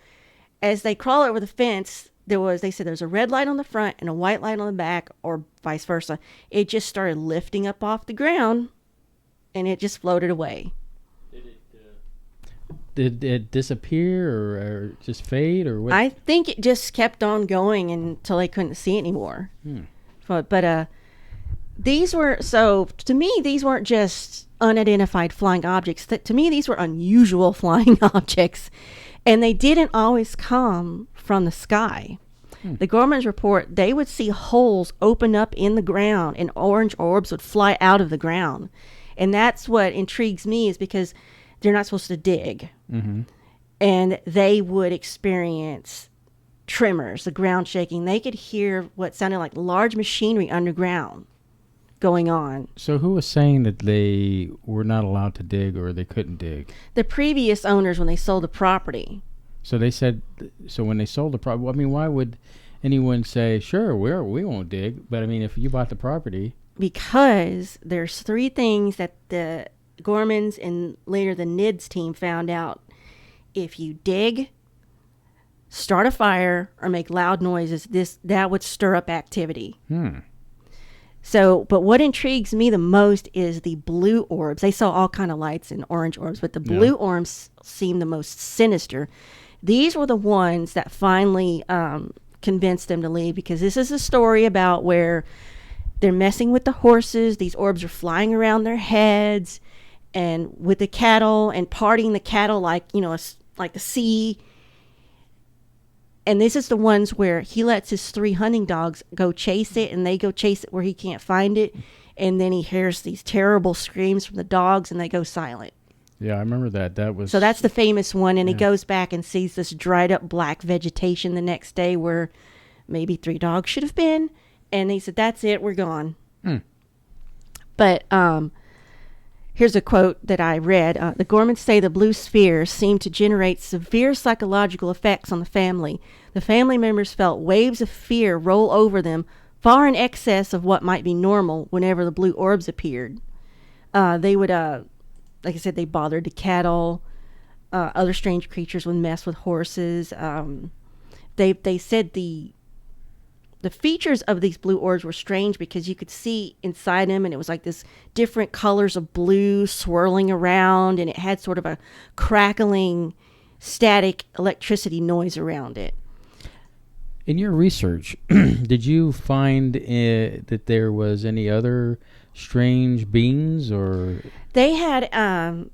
as they crawl over the fence, they said there's a red light on the front and a white light on the back, or vice versa. It just started lifting up off the ground, and it just floated away. Did it disappear or just fade or what? I think it just kept on going until they couldn't see it anymore. But these were, so to me, these weren't just unidentified flying objects. To me, these were unusual flying objects, and they didn't always come from the sky. The Gormans report they would see holes open up in the ground and orange orbs would fly out of the ground. And that's what intrigues me, is because they're not supposed to dig. Mm-hmm. And they would experience tremors, the ground shaking. They could hear what sounded like large machinery underground going on. So who was saying that they were not allowed to dig or they couldn't dig? The previous owners, when they sold the property. So they said, so when they sold the property, I mean, why would anyone say, sure, we won't dig? But I mean, if you bought the property. Because there's 3 things that the Gormans and later the NIDS team found out. If you dig, start a fire, or make loud noises, that would stir up activity. So, but what intrigues me the most is the blue orbs. They saw all kind of lights and orange orbs, but the blue orbs seem the most sinister. These were the ones that finally convinced them to leave, because this is a story about where they're messing with the horses. These orbs are flying around their heads, and with the cattle, and parting the cattle like, like the sea. And this is the ones where he lets his 3 hunting dogs go chase it, and they go chase it where he can't find it. And then he hears these terrible screams from the dogs, and they go silent. Yeah, I remember that. So that's the famous one. And he goes back and sees this dried up black vegetation the next day where maybe 3 dogs should have been. And he said, that's it, we're gone. But here's a quote that I read. The Gormans say the blue spheres seemed to generate severe psychological effects on the family. The family members felt waves of fear roll over them, far in excess of what might be normal whenever the blue orbs appeared. They would, like I said, they bothered the cattle. Other strange creatures would mess with horses. They said the features of these blue orbs were strange because you could see inside them, and it was like this different colors of blue swirling around, and it had sort of a crackling, static electricity noise around it. In your research, did you find that there was any other strange beings, or? They had, I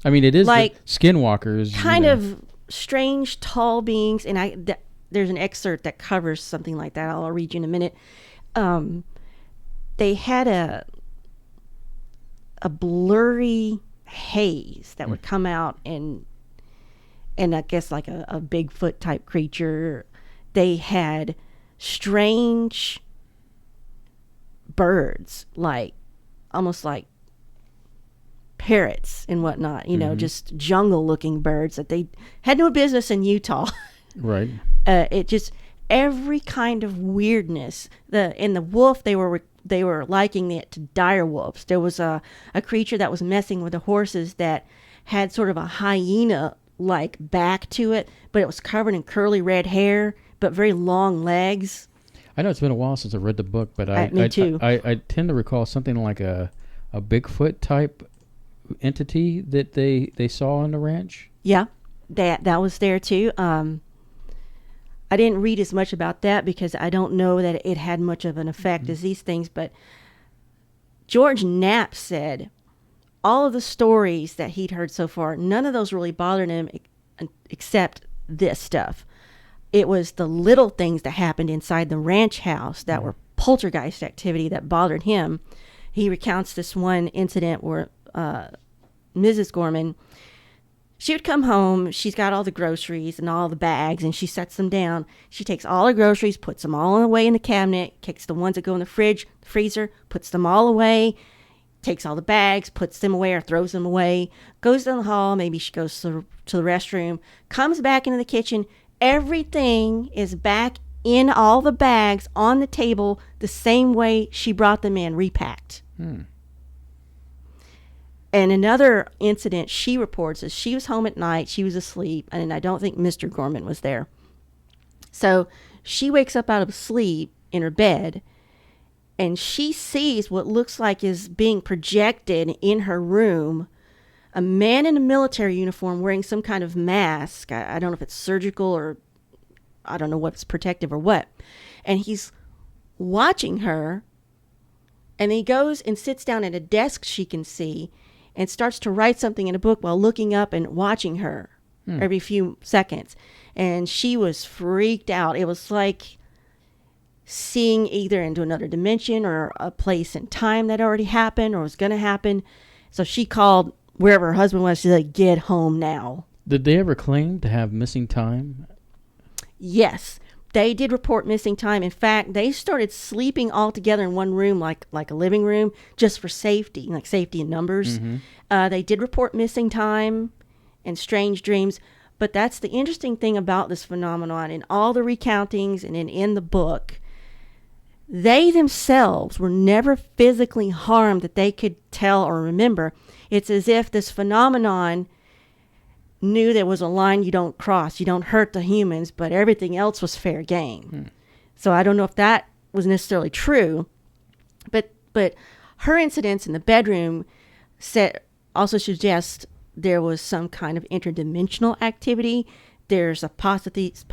mean, it is like the skinwalkers. Kind of strange, tall beings, and there's an excerpt that covers something like that. I'll read you in a minute. They had a blurry haze that would come out, and I guess like a Bigfoot type creature. They had strange birds, like almost like parrots and whatnot, just jungle looking birds that they had no business in Utah. Right. It just, every kind of weirdness. In the wolf, they were likening it to dire wolves. There was a creature that was messing with the horses that had sort of a hyena like back to it, but it was covered in curly red hair, but very long legs. I know it's been a while since I read the book, but me too. I tend to recall something like a Bigfoot type entity that they saw on the ranch. Yeah, that was there too. I didn't read as much about that because I don't know that it had much of an effect as these things. But George Knapp said all of the stories that he'd heard so far, none of those really bothered him except this stuff. It was the little things that happened inside the ranch house that were poltergeist activity that bothered him. He recounts this one incident where Mrs. Gorman, she would come home, she's got all the groceries and all the bags, and she sets them down. She takes all her groceries, puts them all away in the cabinet, kicks the ones that go in the fridge, the freezer, puts them all away, takes all the bags, puts them away or throws them away, goes down the hall, maybe she goes to the restroom, comes back into the kitchen. Everything is back in all the bags on the table the same way she brought them in, repacked. And another incident she reports is she was home at night, she was asleep, and I don't think Mr. Gorman was there. So she wakes up out of sleep in her bed, and she sees what looks like is being projected in her room, a man in a military uniform wearing some kind of mask. I don't know if it's surgical or I don't know what's protective or what. And he's watching her, and he goes and sits down at a desk she can see and starts to write something in a book while looking up and watching her every few seconds. And she was freaked out. It was like seeing either into another dimension or a place and time that already happened or was going to happen. So she called wherever her husband was. She's like, get home now. Did they ever claim to have missing time? Yes, they did report missing time. In fact, they started sleeping all together in one room, like a living room, just for safety, like safety in numbers. They did report missing time and strange dreams. But that's the interesting thing about this phenomenon. In all the recountings and in the book, they themselves were never physically harmed that they could tell or remember. It's as if this phenomenon knew there was a line you don't cross. You don't hurt the humans, but everything else was fair game. So I don't know if that was necessarily true, but her incidents in the bedroom also suggest there was some kind of interdimensional activity. There's hypotheses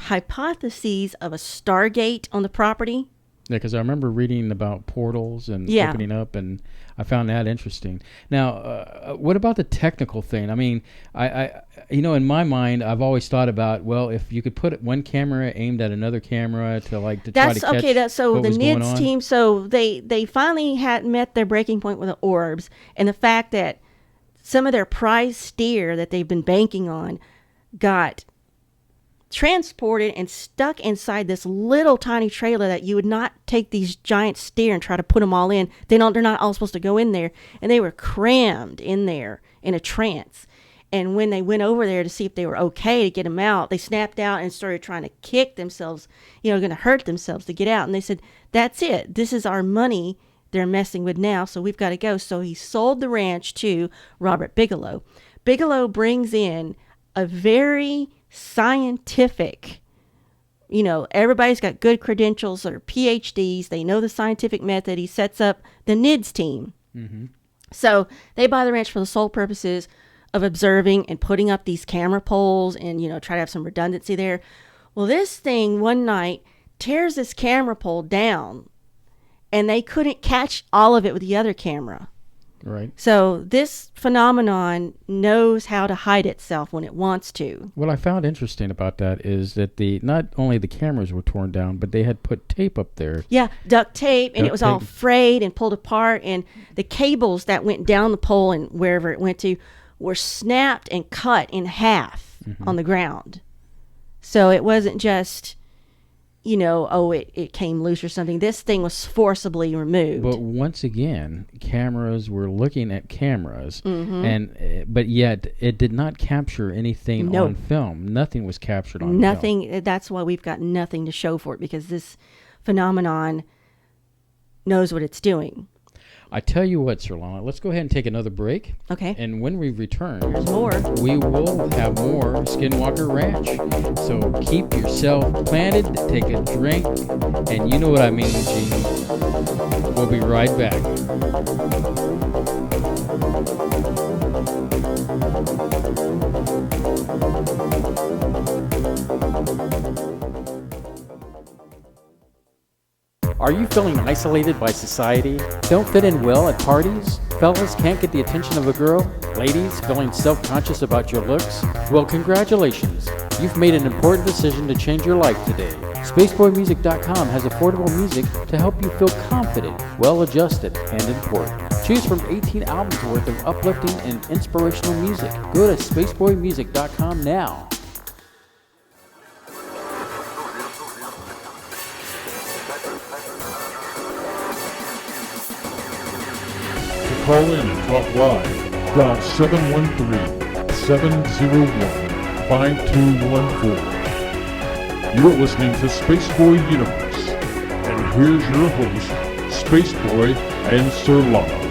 of a Stargate on the property. Yeah, because I remember reading about portals and Yeah. opening up, and I found that interesting. Now, what about the technical thing? I mean, I in my mind, I've always thought about, well, if you could put one camera aimed at another camera to try to catch So what the was going NIDS on. team, so they finally had met their breaking point with the orbs, and the fact that some of their prize steer that they've been banking on got transported and stuck inside this little tiny trailer that you would not take these giant steer and try to put them all in. They're not all supposed to go in there, and they were crammed in there in a trance. And when they went over there to see if they were okay to get them out, they snapped out and started trying to kick themselves, going to hurt themselves to get out. And they said, that's it. This is our money they're messing with now, so we've got to go. So he sold the ranch to Robert Bigelow. Bigelow brings in a very scientific, everybody's got good credentials or PhDs. They know the scientific method. He sets up the NIDS team. So they buy the ranch for the sole purposes of observing and putting up these camera poles and, try to have some redundancy there. Well, this thing one night tears this camera pole down, and they couldn't catch all of it with the other camera. Right. So this phenomenon knows how to hide itself when it wants to. What I found interesting about that is that not only the cameras were torn down, but they had put tape up there. Yeah, duct tape, and Duct it was all tape. frayed and pulled apart, and the cables that went down the pole and wherever it went to were snapped and cut in half on the ground. So it wasn't just, it came loose or something. This thing was forcibly removed. But once again, cameras were looking at cameras, but yet it did not capture anything No. on film. Nothing was captured on film. Nothing. That's why we've got nothing to show for it, because this phenomenon knows what it's doing. I tell you what, Surlana, let's go ahead and take another break. Okay. And when we return, There's more. we will have more Skinwalker Ranch. So keep yourself planted, take a drink, and you know what I mean, Gene. We'll be right back. Are you feeling isolated by society? Don't fit in well at parties? Fellas can't get the attention of a girl? Ladies feeling self-conscious about your looks? Well, congratulations. You've made an important decision to change your life today. SpaceboyMusic.com has affordable music to help you feel confident, well-adjusted, and important. Choose from 18 albums worth of uplifting and inspirational music. Go to SpaceboyMusic.com now. To call in and talk live, dial 713-701-5214. You're listening to Spaceboy Universe, and here's your host, Spaceboy and Surlana.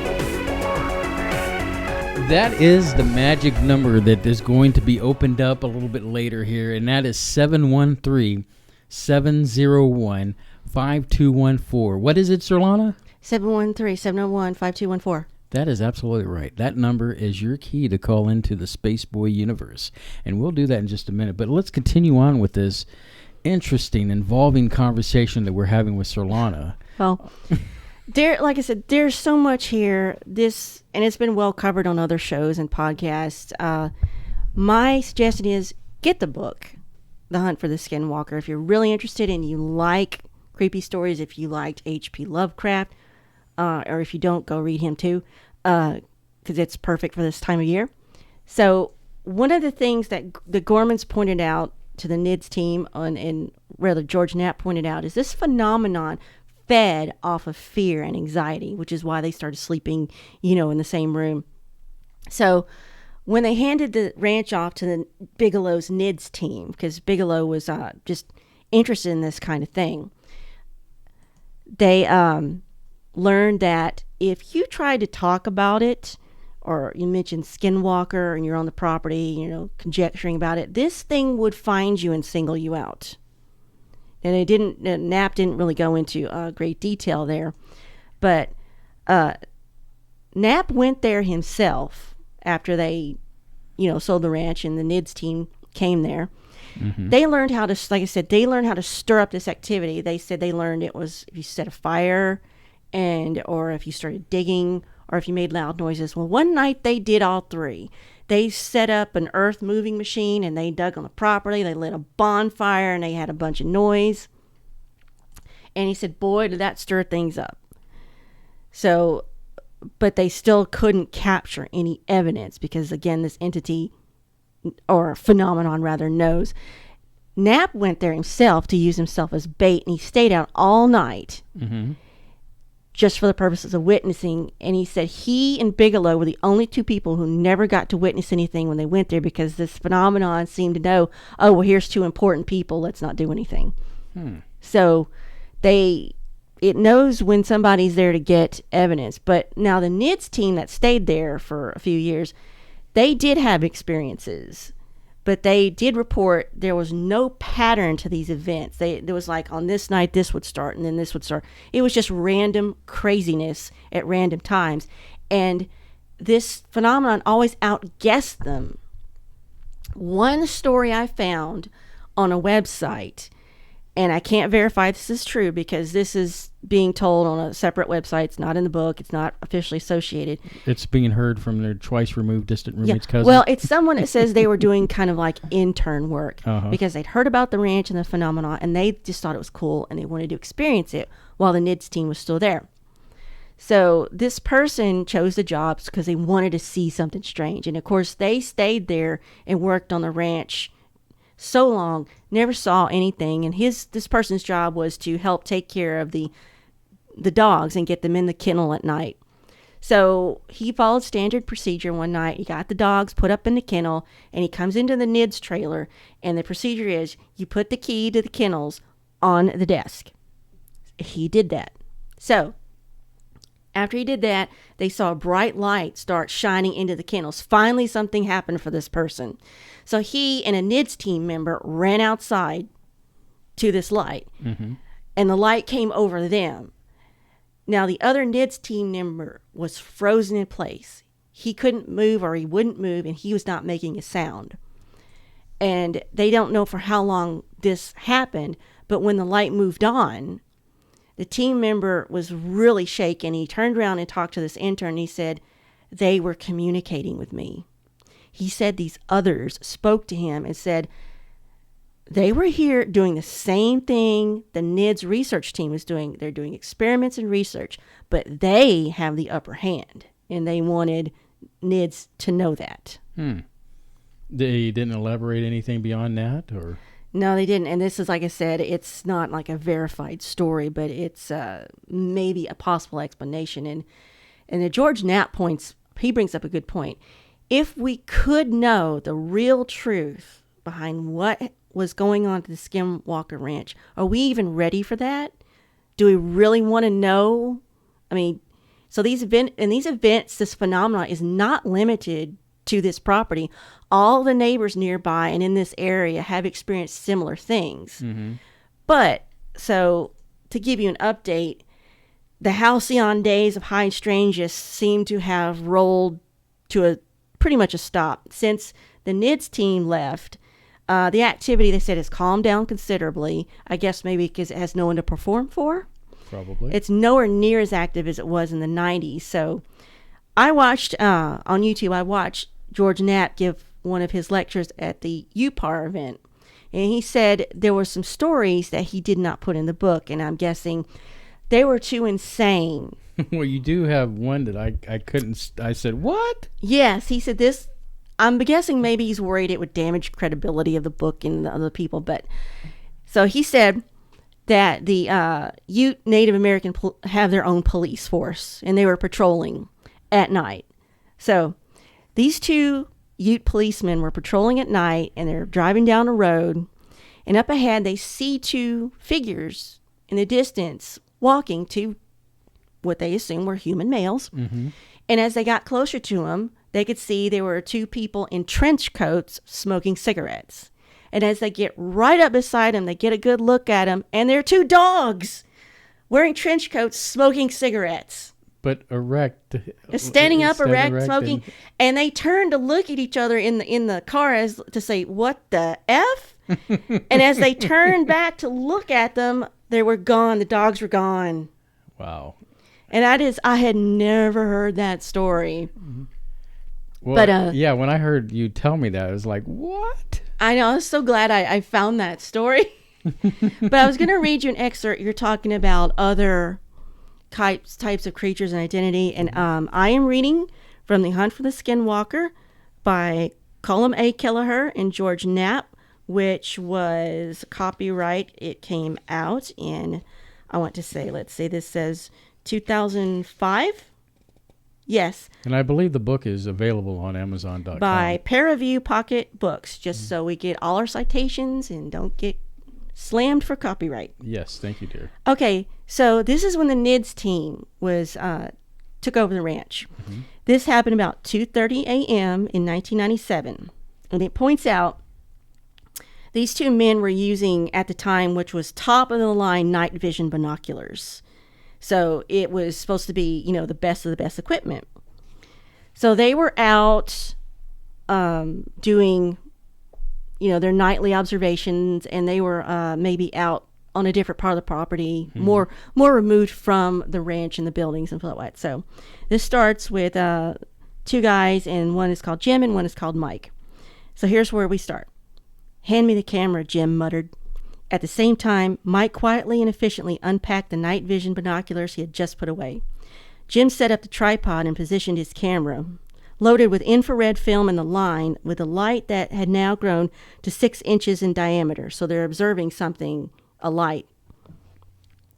That is the magic number that is going to be opened up a little bit later here, and that is 713-701-5214. What is it, Surlana? 713-701-5214. That is absolutely right. That number is your key to call into the Spaceboy universe, and we'll do that in just a minute. But let's continue on with this interesting, involving conversation that we're having with Surlana. Well, like I said, there's so much here. And it's been well covered on other shows and podcasts. My suggestion is get the book, The Hunt for the Skinwalker. If you're really interested and you like creepy stories, if you liked H.P. Lovecraft, or if you don't, go read him too, because it's perfect for this time of year. So one of the things that the Gormans pointed out to the NIDS team, and rather George Knapp pointed out, is this phenomenon fed off of fear and anxiety, which is why they started sleeping, in the same room. So when they handed the ranch off to the Bigelow's NIDS team, because Bigelow was just interested in this kind of thing, they learned that if you tried to talk about it, or you mentioned Skinwalker and you're on the property, conjecturing about it, this thing would find you and single you out. And Knapp didn't really go into great detail there, but Knapp went there himself after they, sold the ranch and the NIDS team came there. Mm-hmm. They learned how to, like I said, how to stir up this activity. They said they learned it was if you set a fire, or if you started digging, or if you made loud noises. Well, one night they did all three. They set up an earth moving machine and they dug on the property. They lit a bonfire and they had a bunch of noise. And he said, boy, did that stir things up. So, but they still couldn't capture any evidence because, again, this entity, or phenomenon rather, knows. Knapp went there himself to use himself as bait, and he stayed out all night. Mm-hmm. Just for the purposes of witnessing. And he said he and Bigelow were the only two people who never got to witness anything when they went there, because this phenomenon seemed to know, oh, well, here's two important people, let's not do anything. So it knows when somebody's there to get evidence. But now the NIDS team that stayed there for a few years, they did have experiences, but they did report there was no pattern to these events. There was like, on this night this would start and then this would start. It was just random craziness at random times. And this phenomenon always outguessed them. One story I found on a website, and I can't verify this is true because this is being told on a separate website. It's not in the book. It's not officially associated. It's being heard from their twice removed distant roommate's cousin. Well, it's someone that says they were doing kind of like intern work because they'd heard about the ranch and the phenomenon, and they just thought it was cool and they wanted to experience it while the NIDS team was still there. So this person chose the jobs because they wanted to see something strange. And of course, they stayed there and worked on the ranch so long, never saw anything. And this person's job was to help take care of the dogs and get them in the kennel at night. So he followed standard procedure one night. He got the dogs put up in the kennel, and he comes into the NIDS trailer, and the procedure is you put the key to the kennels on the desk. He did that. So after he did that, they saw a bright light start shining into the kennels. Finally, something happened for this person. So he and a NIDS team member ran outside to this light, and the light came over them. Now, the other NIDS team member was frozen in place. He couldn't move, or he wouldn't move, and he was not making a sound. And they don't know for how long this happened, but when the light moved on, the team member was really shaken. He turned around and talked to this intern, and he said, they were communicating with me. He said these others spoke to him and said, They were here doing the same thing the NIDS research team was doing. They're doing experiments and research, but they have the upper hand, and they wanted NIDS to know that. They didn't elaborate anything beyond that, or? No, they didn't. And this is, like I said, it's not like a verified story, but it's maybe a possible explanation. And the George Knapp he brings up a good point. If we could know the real truth behind what was going on at the Skinwalker Ranch, are we even ready for that? Do we really want to know? I mean, so these events, this phenomenon is not limited to this property. All the neighbors nearby and in this area have experienced similar things. But, so, to give you an update, the halcyon days of high strangeness seem to have rolled to pretty much a stop. Since the NIDS team left, the activity, they said, has calmed down considerably. I guess maybe because it has no one to perform for. Probably. It's nowhere near as active as it was in the 90s. So I watched, on YouTube, I watched George Knapp give one of his lectures at the UPAR event. And he said there were some stories that he did not put in the book. And I'm guessing they were too insane. Well, you do have one that I couldn't, I said, what? Yes, he said this. I'm guessing maybe he's worried it would damage credibility of the book and the other people. But so he said that the Ute Native American have their own police force, and they were patrolling at night. So these two Ute policemen were patrolling at night, and they're driving down a road, and up ahead they see two figures in the distance walking to what they assume were human males. And as they got closer to them, they could see there were two people in trench coats smoking cigarettes. And as they get right up beside them, they get a good look at them, and they're two dogs wearing trench coats smoking cigarettes. But erect. Standing up, erect, smoking. And they turn to look at each other in the car as to say, what the F? And as they turned back to look at them, they were gone. The dogs were gone. Wow. And I had never heard that story. Well, But yeah, when I heard you tell me that, I was like, what? I know. I was so glad I found that story. But I was going to read you an excerpt. You're talking about other types of creatures and identity. And I am reading from The Hunt for the Skinwalker by Colum A. Kelleher and George Knapp, which was copyright. It came out in, I want to say, let's say this says 2005. Yes. And I believe the book is available on Amazon.com. By Paraview Pocket Books, just so we get all our citations and don't get slammed for copyright. Yes, thank you, dear. Okay, so this is when the NIDS team was took over the ranch. This happened about 2:30 a.m. in 1997. And it points out these two men were using, at the time, which was top-of-the-line night vision binoculars. So it was supposed to be, the best of the best equipment. So they were out doing, their nightly observations, and they were maybe out on a different part of the property, more removed from the ranch and the buildings and all that. So this starts with two guys, and one is called Jim and one is called Mike. So here's where we start. "Hand me the camera," Jim muttered. At the same time, Mike quietly and efficiently unpacked the night vision binoculars he had just put away. Jim set up the tripod and positioned his camera, loaded with infrared film in the line, with a light that had now grown to 6 inches in diameter. So they're observing something, a light.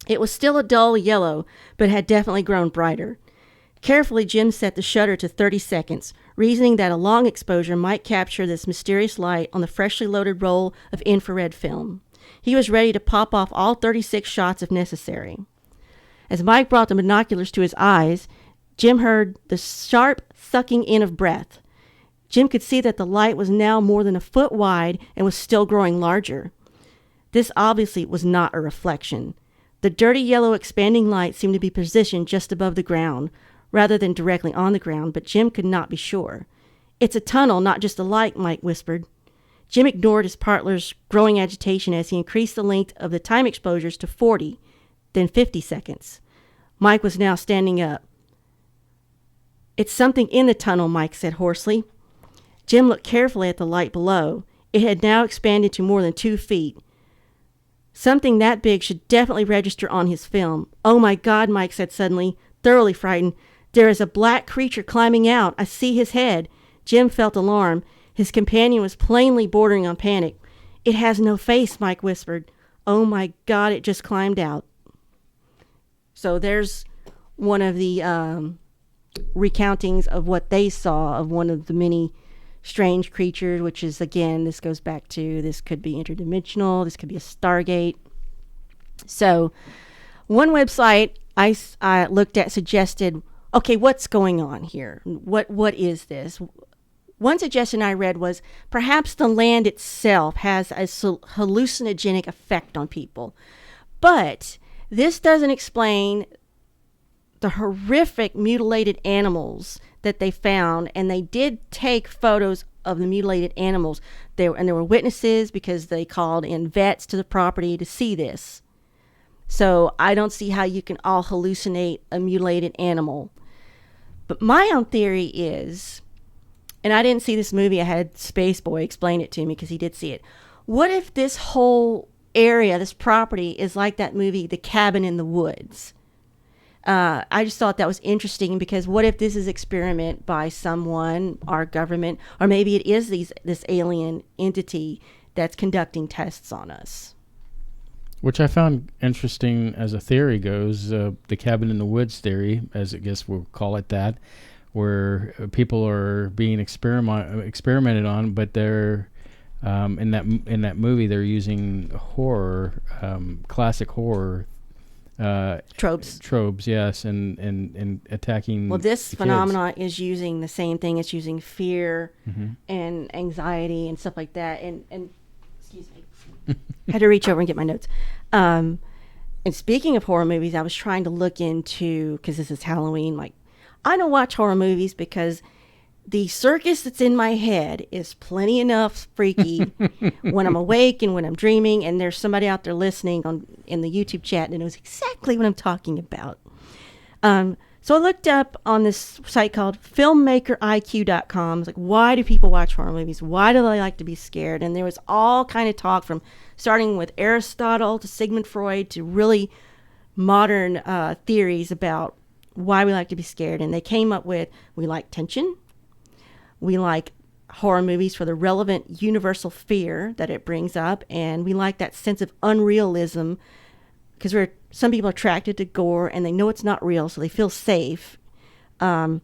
It was still a dull yellow, but had definitely grown brighter. Carefully, Jim set the shutter to 30 seconds, reasoning that a long exposure might capture this mysterious light on the freshly loaded roll of infrared film. He was ready to pop off all 36 shots if necessary. As Mike brought the binoculars to his eyes, Jim heard the sharp sucking in of breath. Jim could see that the light was now more than a foot wide and was still growing larger. This obviously was not a reflection. The dirty yellow expanding light seemed to be positioned just above the ground, rather than directly on the ground, but Jim could not be sure. "It's a tunnel, not just a light," Mike whispered. Jim ignored his partner's growing agitation as he increased the length of the time exposures to 40, then 50 seconds. Mike was now standing up. "It's something in the tunnel," Mike said hoarsely. Jim looked carefully at the light below. It had now expanded to more than 2 feet. Something that big should definitely register on his film. Oh my God, Mike said suddenly, thoroughly frightened. There is a black creature climbing out. I see his head. Jim felt alarm. His companion was plainly bordering on panic. It has no face, Mike whispered. Oh my God, it just climbed out. So there's one of the recountings of what they saw of one of the many strange creatures, which is, again, this goes back to this could be interdimensional, this could be a Stargate. So one website I looked at suggested, okay, what's going on here? What is this? One suggestion I read was perhaps the land itself has a hallucinogenic effect on people. But this doesn't explain the horrific mutilated animals that they found, and they did take photos of the mutilated animals. There were witnesses because they called in vets to the property to see this. So I don't see how you can all hallucinate a mutilated animal. But my own theory is, and I didn't see this movie, I had Spaceboy explain it to me because he did see it. What if this whole area, this property, is like that movie, The Cabin in the Woods? I just thought that was interesting because what if this is experiment by someone, our government, or maybe it is this alien entity that's conducting tests on us? Which I found interesting as a theory goes, the cabin in the woods theory, as I guess we'll call it that, where people are being experimented on, but they're in that movie they're using horror, classic horror tropes, yes, and attacking. Well, this phenomenon is using the same thing. It's using fear and anxiety and stuff like that. And excuse me, I had to reach over and get my notes. And speaking of horror movies, I was trying to look into, because this is Halloween, like, I don't watch horror movies because the circus that's in my head is plenty enough freaky when I'm awake and when I'm dreaming, and there's somebody out there listening in the YouTube chat that knows exactly what I'm talking about. So I looked up on this site called filmmakeriq.com. It's like, why do people watch horror movies? Why do they like to be scared? And there was all kind of talk from starting with Aristotle to Sigmund Freud to really modern theories about why we like to be scared. And they came up with, we like tension. We like horror movies for the relevant universal fear that it brings up. And we like that sense of unrealism because some people are attracted to gore and they know it's not real, so they feel safe. And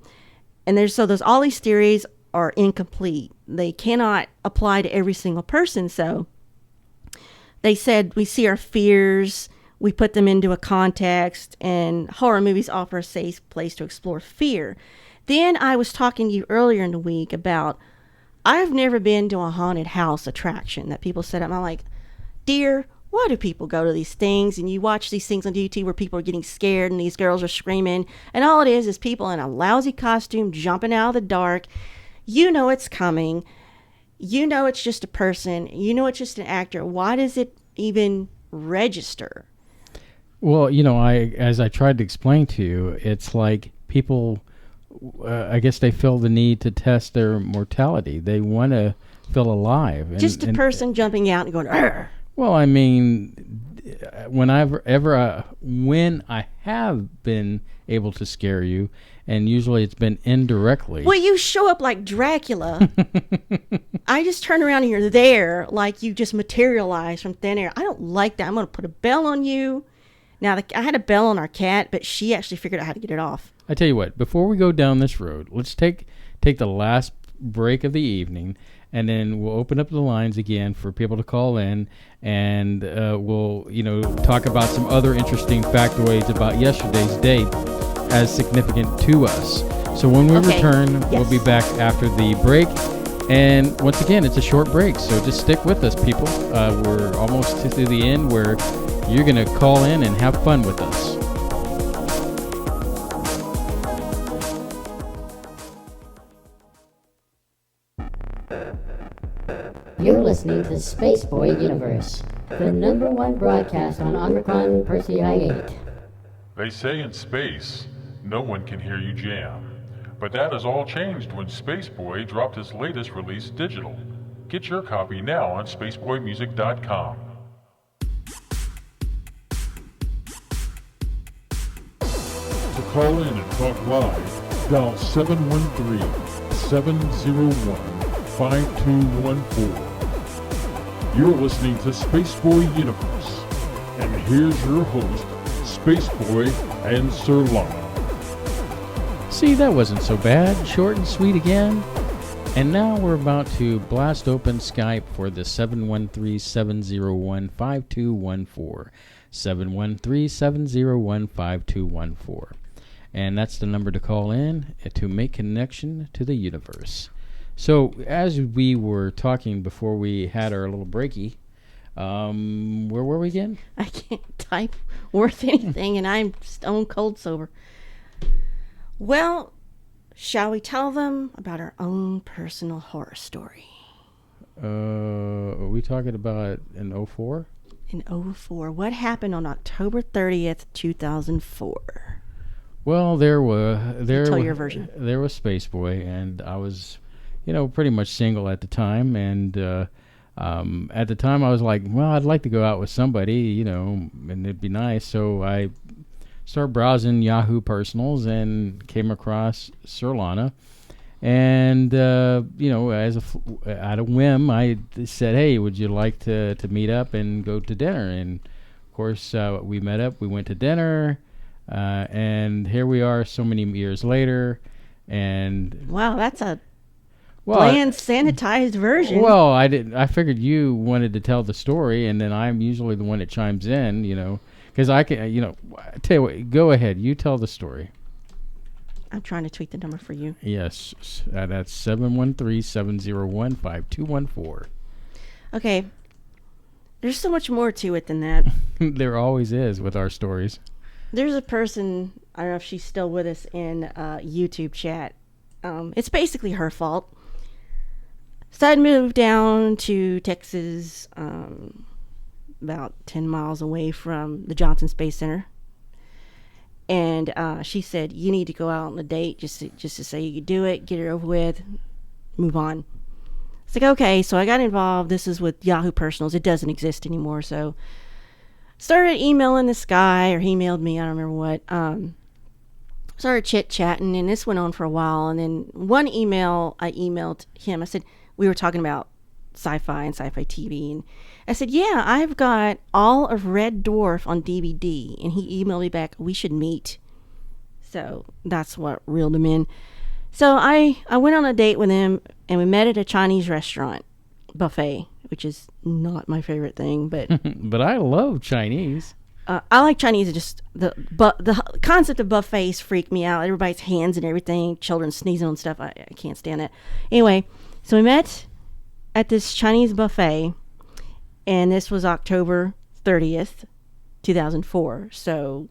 all these theories are incomplete. They cannot apply to every single person. So they said we see our fears, we put them into a context, and horror movies offer a safe place to explore fear. Then I was talking to you earlier in the week about, I've never been to a haunted house attraction that people set up. And I'm like, dear, why do people go to these things? And you watch these things on YouTube where people are getting scared and these girls are screaming. And all it is people in a lousy costume jumping out of the dark. You know it's coming. You know it's just a person. You know it's just an actor. Why does it even register? Well, as I tried to explain to you, it's like people... I guess they feel the need to test their mortality. They want to feel alive. Just a person jumping out and going, argh. Well, I mean, when I have been able to scare you, and usually it's been indirectly. Well, you show up like Dracula. I just turn around and you're there, like you just materialize from thin air. I don't like that. I'm going to put a bell on you. Now, I had a bell on our cat, but she actually figured out how to get it off. I tell you what, before we go down this road, let's take the last break of the evening, and then we'll open up the lines again for people to call in, and we'll talk about some other interesting factoids about yesterday's date as significant to us. So when we return, we'll be back after the break. And once again, it's a short break, so just stick with us, people. We're almost to the end where you're going to call in and have fun with us. You're listening to Spaceboy Universe, the #1 broadcast on Omicron Persei 8. They say in space, no one can hear you jam. But that has all changed when Spaceboy dropped his latest release digital. Get your copy now on spaceboymusic.com. To call in and talk live, dial 713-701-5214. You're listening to Spaceboy Universe, and here's your host, Spaceboy and Surlana. See, that wasn't so bad. Short and sweet again. And now we're about to blast open Skype for the 713-701-5214. 713-701-5214. And that's the number to call in to make connection to the universe. So, as we were talking before we had our little breaky, where were we again? I can't type worth anything, and I'm stone cold sober. Well, shall we tell them about our own personal horror story? Are we talking about in 04? In 04. What happened on October 30th, 2004? Well, there was your version. There was Spaceboy, and I was, pretty much single at the time, and at the time I was like, well, I'd like to go out with somebody, and it'd be nice. So I started browsing Yahoo Personals and came across Surlana, and out of whim, I said, hey, would you like to meet up and go to dinner? And of course, we met up. We went to dinner. And here we are so many years later, and wow, that's a bland, sanitized version. Well, I figured you wanted to tell the story, and then I'm usually the one that chimes in, because I can, tell you what, go ahead, you tell the story. I'm trying to tweet the number for you. Yes, that's 713-701-5214. Okay, there's so much more to it than that. There always is with our stories. There's a person, I don't know if she's still with us in YouTube chat. It's basically her fault. So I'd moved down to Texas, about 10 miles away from the Johnson Space Center. And she said, you need to go out on a date just to say you could do it, get it over with, move on. It's like, okay, so I got involved. This is with Yahoo Personals. It doesn't exist anymore, so started emailing this guy, or he emailed me, I don't remember what. Started chit-chatting, and this went on for a while. And then one email, I emailed him. I said, we were talking about sci-fi and sci-fi TV. And I said, yeah, I've got all of Red Dwarf on DVD. And he emailed me back, we should meet. So that's what reeled him in. So I went on a date with him, and we met at a Chinese restaurant buffet, which is not my favorite thing, but but I love Chinese. I like Chinese. Just the concept of buffets freak me out. Everybody's hands and everything, children sneezing on stuff. I can't stand that. Anyway, so we met at this Chinese buffet, and this was October 30th, 2004. So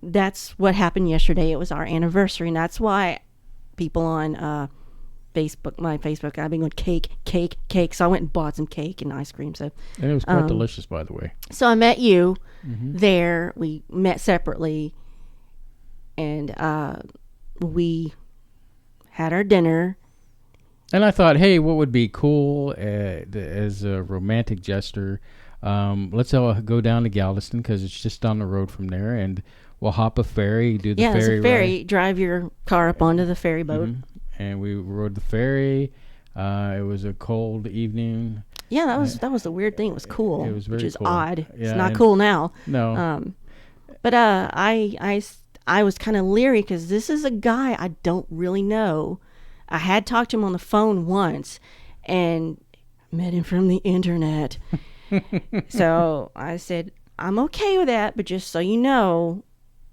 that's what happened yesterday. It was our anniversary, and that's why people on my Facebook, I've been going cake. So I went and bought some cake and ice cream. So and it was quite delicious, by the way. So I met you there. We met separately, and we had our dinner. And I thought, hey, what would be cool as a romantic gesture? Let's all go down to Galveston because it's just down the road from there, and we'll hop a ferry, do the ferry it's a ferry. ride. Drive your car up onto the ferry boat. And we rode the ferry. It was a cold evening. Yeah, that was the weird thing. It was cool. It was very which is cool. odd. Yeah, it's not cool now. No. But I was kind of leery because this is a guy I don't really know. I had talked to him on the phone once, and met him from the internet. So I said, I'm okay with that, but just so you know,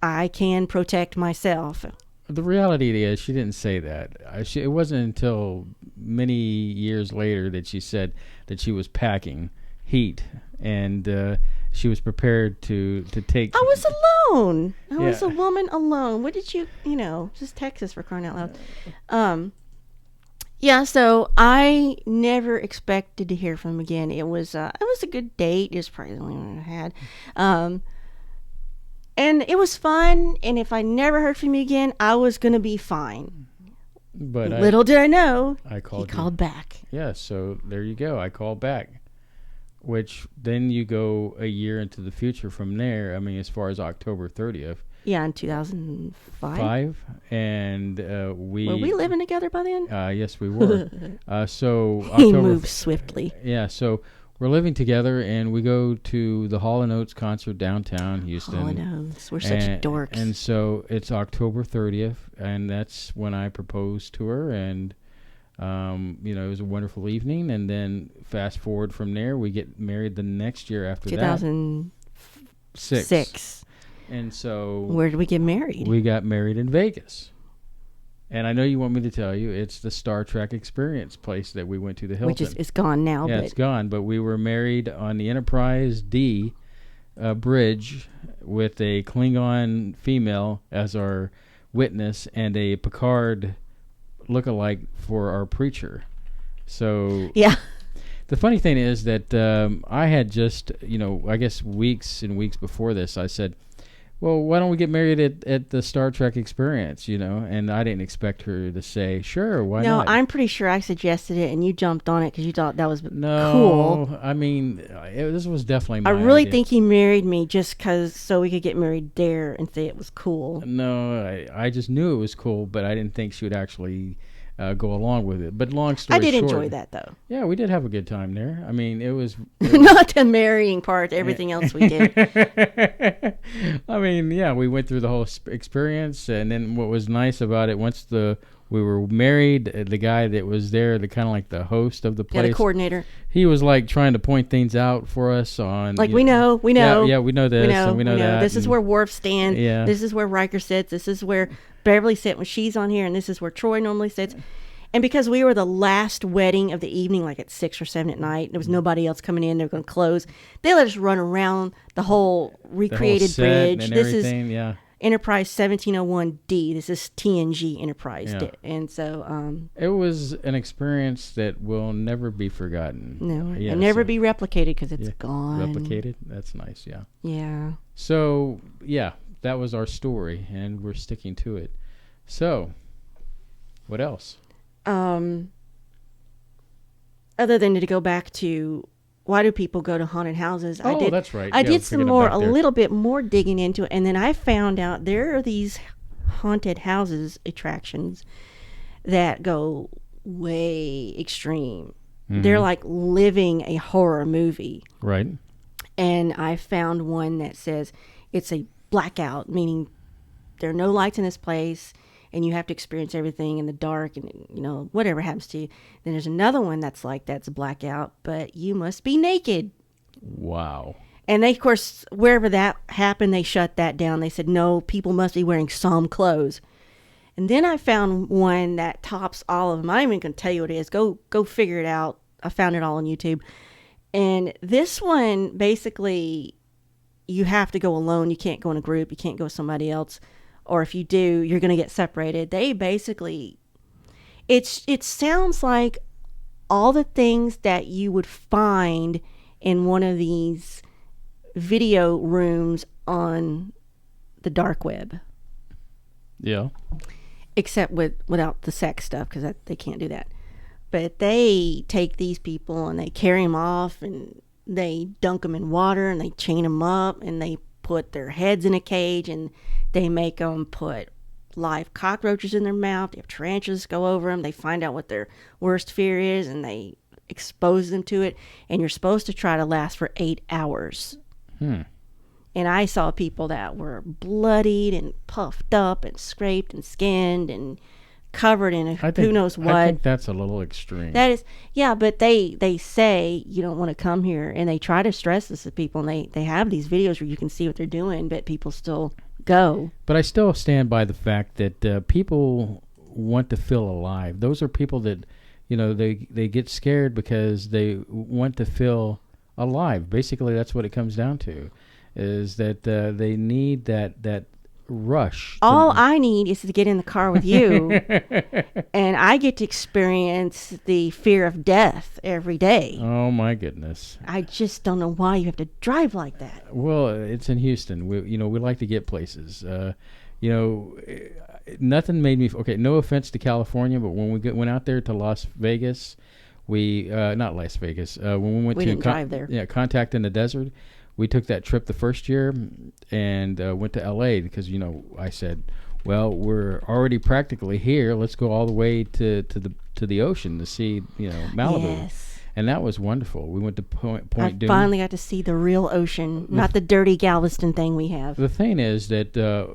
I can protect myself. The reality is, she didn't say that. It wasn't until many years later that she said that she was packing heat, and she was prepared to take. I was alone. I was a woman alone. What did you just Texas, for crying out loud. Yeah, so I never expected to hear from him again. It was a good date. It was probably the only one I had. And it was fun, and if I never heard from you again, I was going to be fine. But little did I know, I called he called back. Yeah, so there you go. I called back, which then you go a year into the future from there. I mean, as far as October 30th. Yeah, in 2005. And Were we living together by then? Yes, we were. So he moved swiftly. Yeah, so we're living together, and we go to the Hall & Oates concert downtown Houston. Hall & Oates, we're such dorks. And so it's October 30th, and that's when I proposed to her, and it was a wonderful evening. And then fast forward from there, we get married the next year after 2006. And so where did we get married? We got married in Vegas. And I know you want me to tell you, it's the Star Trek Experience place that we went to, the Hilton. Which it's gone now. Yeah, it's gone. But we were married on the Enterprise D bridge with a Klingon female as our witness and a Picard lookalike for our preacher. So yeah. The funny thing is that I had just, I guess weeks and weeks before this, I said, well, why don't we get married at the Star Trek Experience, and I didn't expect her to say, sure, why not? No, I'm pretty sure I suggested it, and you jumped on it because you thought that was cool. No, I mean, this was definitely my I really idea. think he married me just so we could get married there and say it was cool. No, I just knew it was cool, but I didn't think she would actually go along with it. But long story short, I did enjoy that, though. Yeah, we did have a good time there. I mean, it was not the marrying part, everything else we did. I mean, yeah, we went through the whole experience, and then what was nice about it, once we were married, the guy that was there, the kind of like the host of the place, the coordinator, he was like trying to point things out for us on, like we know, yeah, we know this, and we know that. This is where Worf stands. Yeah. This is where Riker sits. This is where Beverly sits when she's on here, and this is where Troy normally sits. And because we were the last wedding of the evening, like at 6 or 7 at night, there was nobody else coming in. They were going to close. They let us run around the whole recreated bridge. And this everything, is Enterprise 1701D. This is TNG Enterprise. Yeah. And so it was an experience that will never be forgotten. No, and never be replicated because it's gone. Replicated? That's nice, yeah. Yeah. So, yeah, that was our story, and we're sticking to it. So, what else? Other than to go back to why do people go to haunted houses? That's right. I did a little bit more digging into it, and then I found out there are these haunted houses attractions that go way extreme. Mm-hmm. They're like living a horror movie. Right. And I found one that says it's a blackout, meaning there are no lights in this place, and you have to experience everything in the dark, and whatever happens to you. Then there's another one that's a blackout, but you must be naked. Wow. And they, of course, wherever that happened, they shut that down. They said, no, people must be wearing some clothes. And then I found one that tops all of them. I'm not even going to tell you what it is. Go figure it out. I found it all on YouTube. And this one, basically, you have to go alone. You can't go in a group. You can't go with somebody else. Or if you do, you're going to get separated. They basically, it sounds like all the things that you would find in one of these video rooms on the dark web. Yeah. Except without the sex stuff, because they can't do that. But they take these people and they carry them off, and they dunk them in water, and they chain them up, and they put their heads in a cage, and they make them put live cockroaches in their mouth. They have tarantulas go over them. They find out what their worst fear is, and they expose them to it. And you're supposed to try to last for 8 hours. And I saw people that were bloodied and puffed up and scraped and skinned and covered in who knows what. I think that's a little extreme. That is, yeah, but they say you don't want to come here, and they try to stress this to people, and they have these videos where you can see what they're doing, but people still go. But I still stand by the fact that people want to feel alive. Those are people that, they get scared because they want to feel alive. Basically, that's what it comes down to, is that they need that rush. All I need is to get in the car with you, and I get to experience the fear of death every day. Oh my goodness! I just don't know why you have to drive like that. Well, it's in Houston. We like to get places. nothing made me okay. No offense to California, but when we went out there to Las Vegas, we not Las Vegas. When we went We to didn't drive there. Yeah, Contact in the Desert. We took that trip the first year and went to L.A. because I said, well, we're already practically here. Let's go all the way to the ocean to see Malibu. Yes. And that was wonderful. We went to Point Dume. Finally got to see the real ocean, not the dirty Galveston thing we have. The thing is that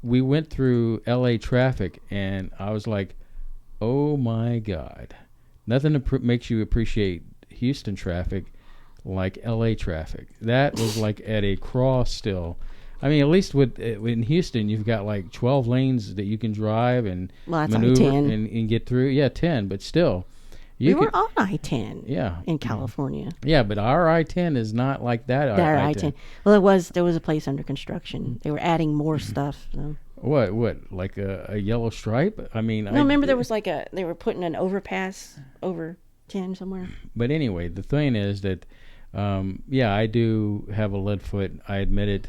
we went through L.A. traffic, and I was like, oh, my God. Nothing makes you appreciate Houston traffic like L.A. traffic. That was like at a crawl still. I mean, at least in Houston, you've got like 12 lanes that you can drive and maneuver and get through. Yeah, 10, but still. We were on I-10 in California. Yeah, but our I-10 is not like that. Our I-10. Well, there was a place under construction. They were adding more stuff. So. What? Like a yellow stripe? I mean, remember there was they were putting an overpass over 10 somewhere. But anyway, the thing is that, I do have a lead foot. I admit it.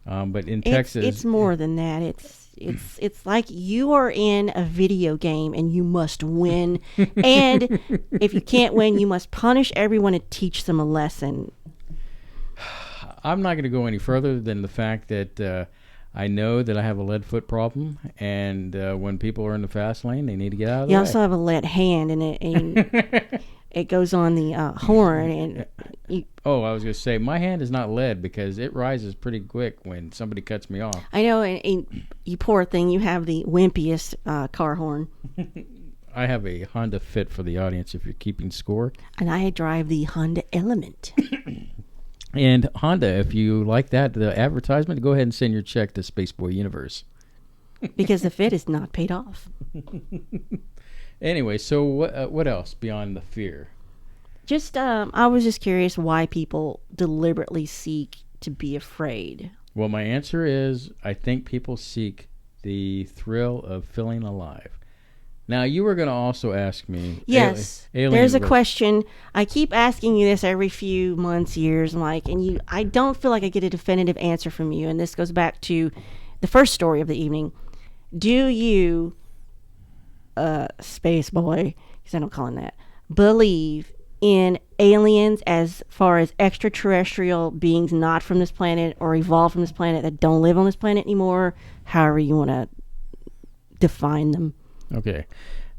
But in Texas, it's more than that. It's like you are in a video game and you must win. And if you can't win, you must punish everyone and teach them a lesson. I'm not going to go any further than the fact that I know that I have a lead foot problem, and when people are in the fast lane, they need to get out of the way. You also have a lead hand, and it goes on the horn. And I was going to say, my hand is not lead because it rises pretty quick when somebody cuts me off. I know, and you poor thing, you have the wimpiest car horn. I have a Honda Fit for the audience if you're keeping score. And I drive the Honda Element. And Honda, if you like the advertisement, go ahead and send your check to Spaceboy Universe. Because the Fit is not paid off. Anyway, so what else beyond the fear? Just, I was just curious why people deliberately seek to be afraid. Well, my answer is I think people seek the thrill of feeling alive. Now, you were going to also ask me. Yes, there's a question. I keep asking you this every few months, years, Mike, and I don't feel like I get a definitive answer from you. And this goes back to the first story of the evening. Do you, Spaceboy, because I don't call him that, believe in aliens as far as extraterrestrial beings not from this planet or evolved from this planet that don't live on this planet anymore? However you want to define them. Okay.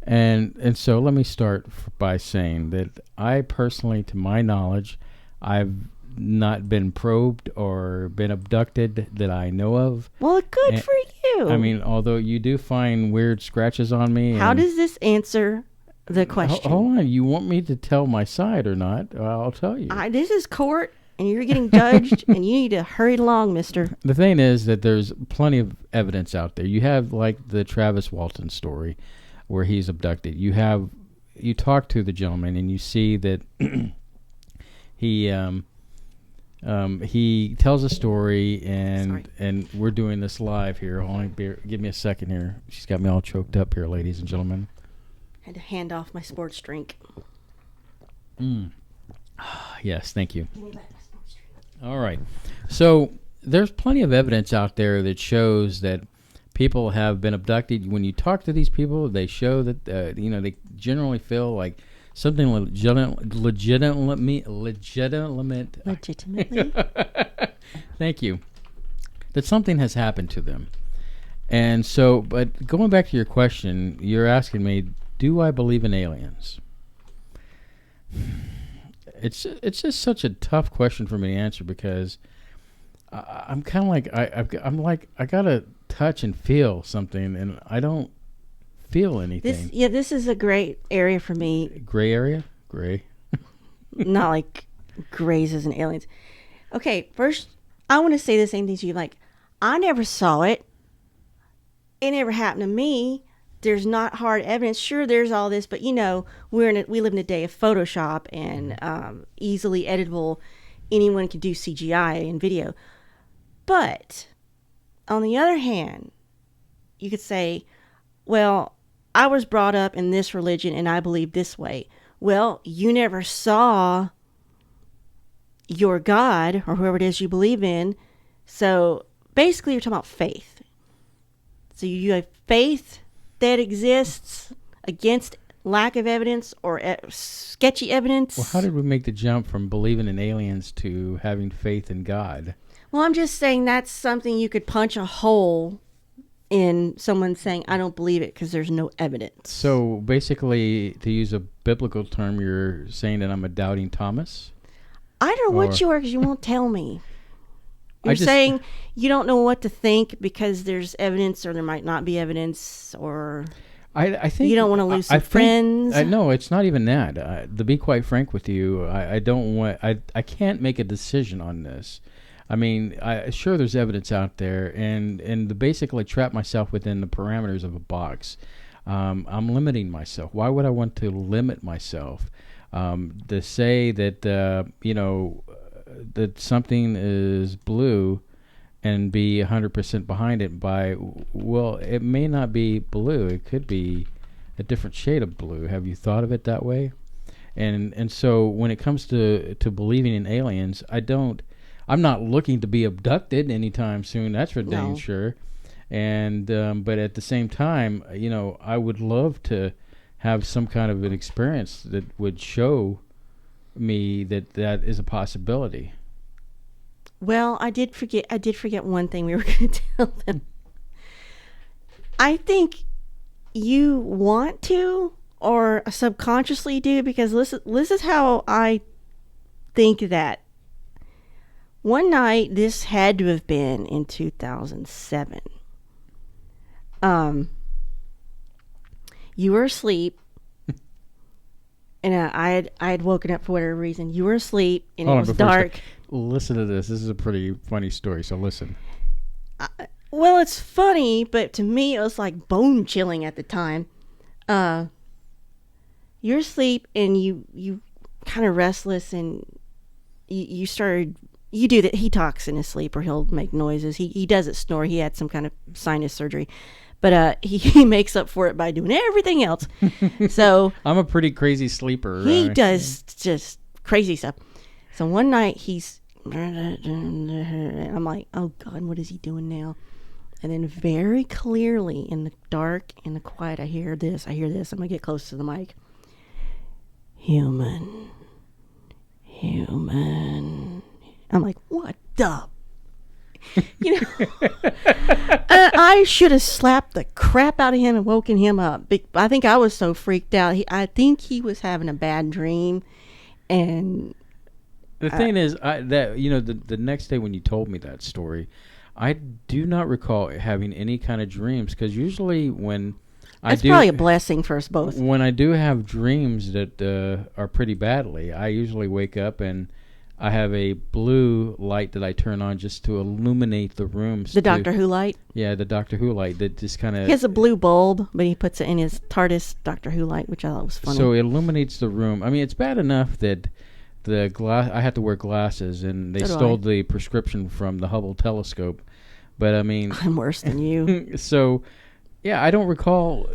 And so let me start by saying that I personally, to my knowledge, I've not been probed or been abducted that I know of. Well, good for you. I mean, although you do find weird scratches on me. How does this answer the question? Hold on. You want me to tell my side or not? I'll tell you. This is court, and you're getting judged, and you need to hurry along, mister. The thing is that there's plenty of evidence out there. You have, like, the Travis Walton story where he's abducted. You talk to the gentleman, and you see that he tells a story, and we're doing this live here. Give me a second here. She's got me all choked up here, ladies and gentlemen. Had to hand off my sports drink. Yes, thank you. All right. So there's plenty of evidence out there that shows that people have been abducted. When you talk to these people, they show that they generally feel like something legitimately. Thank you. That something has happened to them. And so, but going back to your question, you're asking me, do I believe in aliens? It's just such a tough question for me to answer because I'm kind of like I gotta touch and feel something, and I don't feel anything. This is a great area for me. Gray area? Gray. Not like grays as in aliens. Okay, first I want to say the same thing to you. Like, I never saw it. It never happened to me. There's not hard evidence. Sure, there's all this, but we live in a day of Photoshop and easily editable. Anyone can do CGI and video. But on the other hand, you could say, well, I was brought up in this religion and I believe this way. Well, you never saw your God or whoever it is you believe in. So basically you're talking about faith. So you have faith that exists against lack of evidence or sketchy evidence. Well, how did we make the jump from believing in aliens to having faith in God? Well, I'm just saying that's something you could punch a hole in someone saying, I don't believe it because there's no evidence. So basically, to use a biblical term, you're saying that I'm a doubting Thomas? I don't know what you are because you won't tell me. You're saying you don't know what to think because there's evidence or there might not be evidence, or I think you don't want to lose some friends. No, it's not even that. To be quite frank with you, I don't want. I can't make a decision on this. I mean, sure, there's evidence out there, and to basically trap myself within the parameters of a box, I'm limiting myself. Why would I want to limit myself? To say that that something is blue and be 100% behind it well, it may not be blue. It could be a different shade of blue. Have you thought of it that way? And so when it comes to believing in aliens, I'm not looking to be abducted anytime soon. That's for dang sure. And but at the same time, I would love to have some kind of an experience that would show me that is a possibility. Well, I did forget one thing we were going to tell them. I think you want to or subconsciously do, because this is how I think that. One night, this had to have been in 2007. You were asleep, and I had woken up for whatever reason. You were asleep, and it was dark. Listen to this. This is a pretty funny story, so listen. Well, it's funny, but to me, it was like bone chilling at the time. You're asleep, and you kind of restless, and you started. You do that. He talks in his sleep, or he'll make noises. He doesn't snore. He had some kind of sinus surgery, but he makes up for it by doing everything else. So I'm a pretty crazy sleeper. He does just crazy stuff. So one night I'm like, oh God, what is he doing now? And then very clearly in the dark, in the quiet, I hear this. I'm gonna get close to the mic. Human. I'm like, what the? I should have slapped the crap out of him and woken him up. I think I was so freaked out. I think he was having a bad dream. And the thing is, the next day when you told me that story, I do not recall having any kind of dreams, because usually when that's probably a blessing for us both. When I do have dreams that are pretty badly, I usually wake up and I have a blue light that I turn on just to illuminate the rooms. The Doctor Who light? Yeah, the Doctor Who light that just kind of... He has a blue bulb, but he puts it in his TARDIS Doctor Who light, which I thought was funny. So it illuminates the room. I mean, it's bad enough that I had to wear glasses, and they stole the prescription from the Hubble telescope. But I mean... I'm worse than you. So, yeah, I don't recall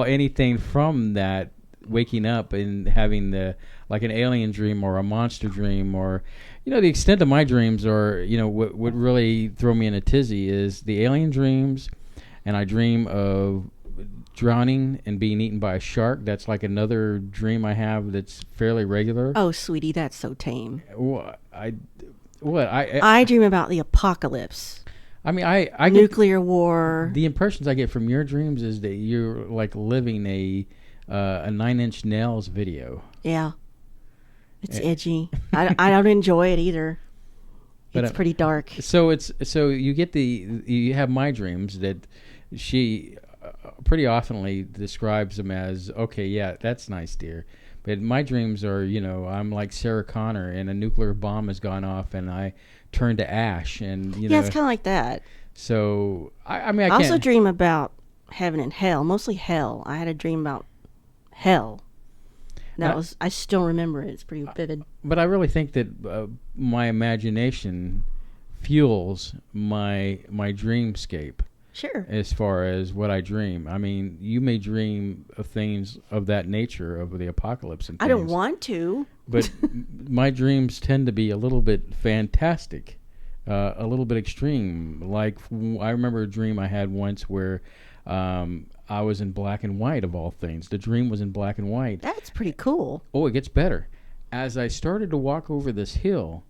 anything from that, waking up and having like an alien dream or a monster dream, or the extent of my dreams are, what really throw me in a tizzy is the alien dreams, and I dream of drowning and being eaten by a shark. That's like another dream I have that's fairly regular. Oh, sweetie, that's so tame. I dream about the apocalypse. I mean, I nuclear war. The impressions I get from your dreams is that you're like living a 9 Inch Nails video. Yeah. It's edgy. I don't enjoy it either. It's pretty dark. So you have my dreams that she pretty oftenly describes them as, okay, yeah, that's nice, dear. But my dreams are, I'm like Sarah Connor and a nuclear bomb has gone off and I turn to ash, and yeah, it's kind of like that. So I mean, I also dream about heaven and hell, mostly hell. I had a dream about hell. I still remember it. It's pretty vivid. But I really think that my imagination fuels my dreamscape. Sure. As far as what I dream. I mean, you may dream of things of that nature, of the apocalypse and things. I don't want to. But my dreams tend to be a little bit fantastic. a little bit extreme. Like I remember a dream I had once where I was in black and white, of all things. The dream was in black and white. That's pretty cool. Oh, it gets better. As I started to walk over this hill,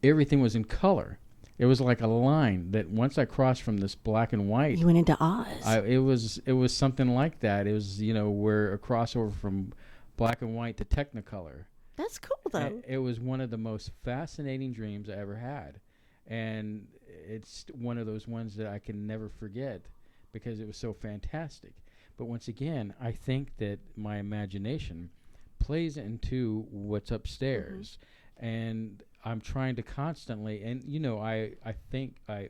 everything was in color. It was like a line that once I crossed from this black and white, You went into Oz. it was something like that. It was, where a crossover from black and white to Technicolor. That's cool, though. It was one of the most fascinating dreams I ever had. And it's one of those ones that I can never forget because it was so fantastic. But once again, I think that my imagination plays into what's upstairs. And I'm trying to constantly, and I think I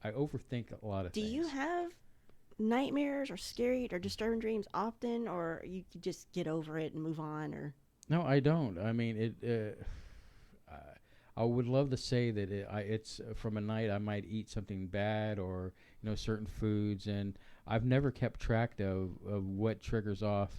overthink a lot of Do things. you have nightmares or scary or disturbing dreams often, or you just get over it and move on? Or No, I don't. I mean, I would love to say that it's from a night I might eat something bad or certain foods, and I've never kept track of what triggers off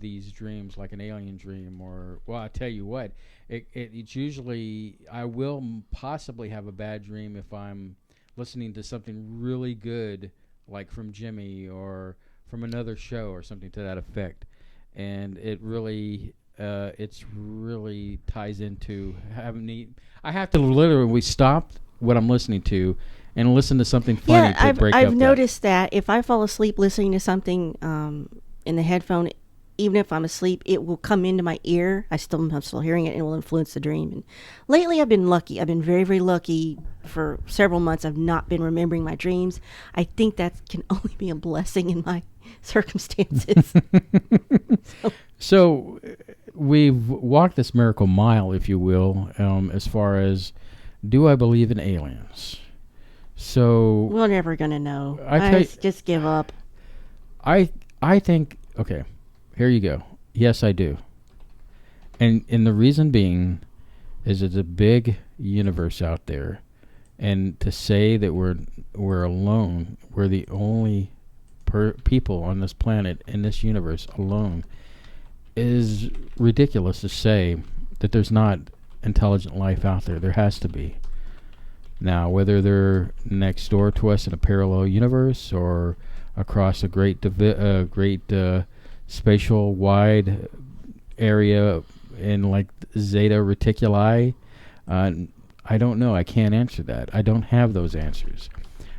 these dreams, like an alien dream, or I tell you what, it's usually I will possibly have a bad dream if I'm listening to something really good, like from Jimmy or from another show or something to that effect, and it really ties into I have to literally stop what I'm listening to and listen to something funny to break up. I've noticed that if I fall asleep listening to something in the headphone, even if I'm asleep, it will come into my ear. I'm still hearing it, and it will influence the dream. And lately, I've been lucky. I've been very, very lucky. For several months, I've not been remembering my dreams. I think that can only be a blessing in my circumstances. So we've walked this miracle mile, if you will, as far as, do I believe in aliens? So We're never going to know. Just give up. I think, okay, here you go. Yes, I do. And the reason being is it's a big universe out there. And to say that we're alone, we're the only people on this planet, in this universe alone, is ridiculous to say that there's not intelligent life out there. There has to be. Now, whether they're next door to us in a parallel universe or across a great spatial wide area in like Zeta Reticuli, I don't know. I can't answer that. I don't have those answers.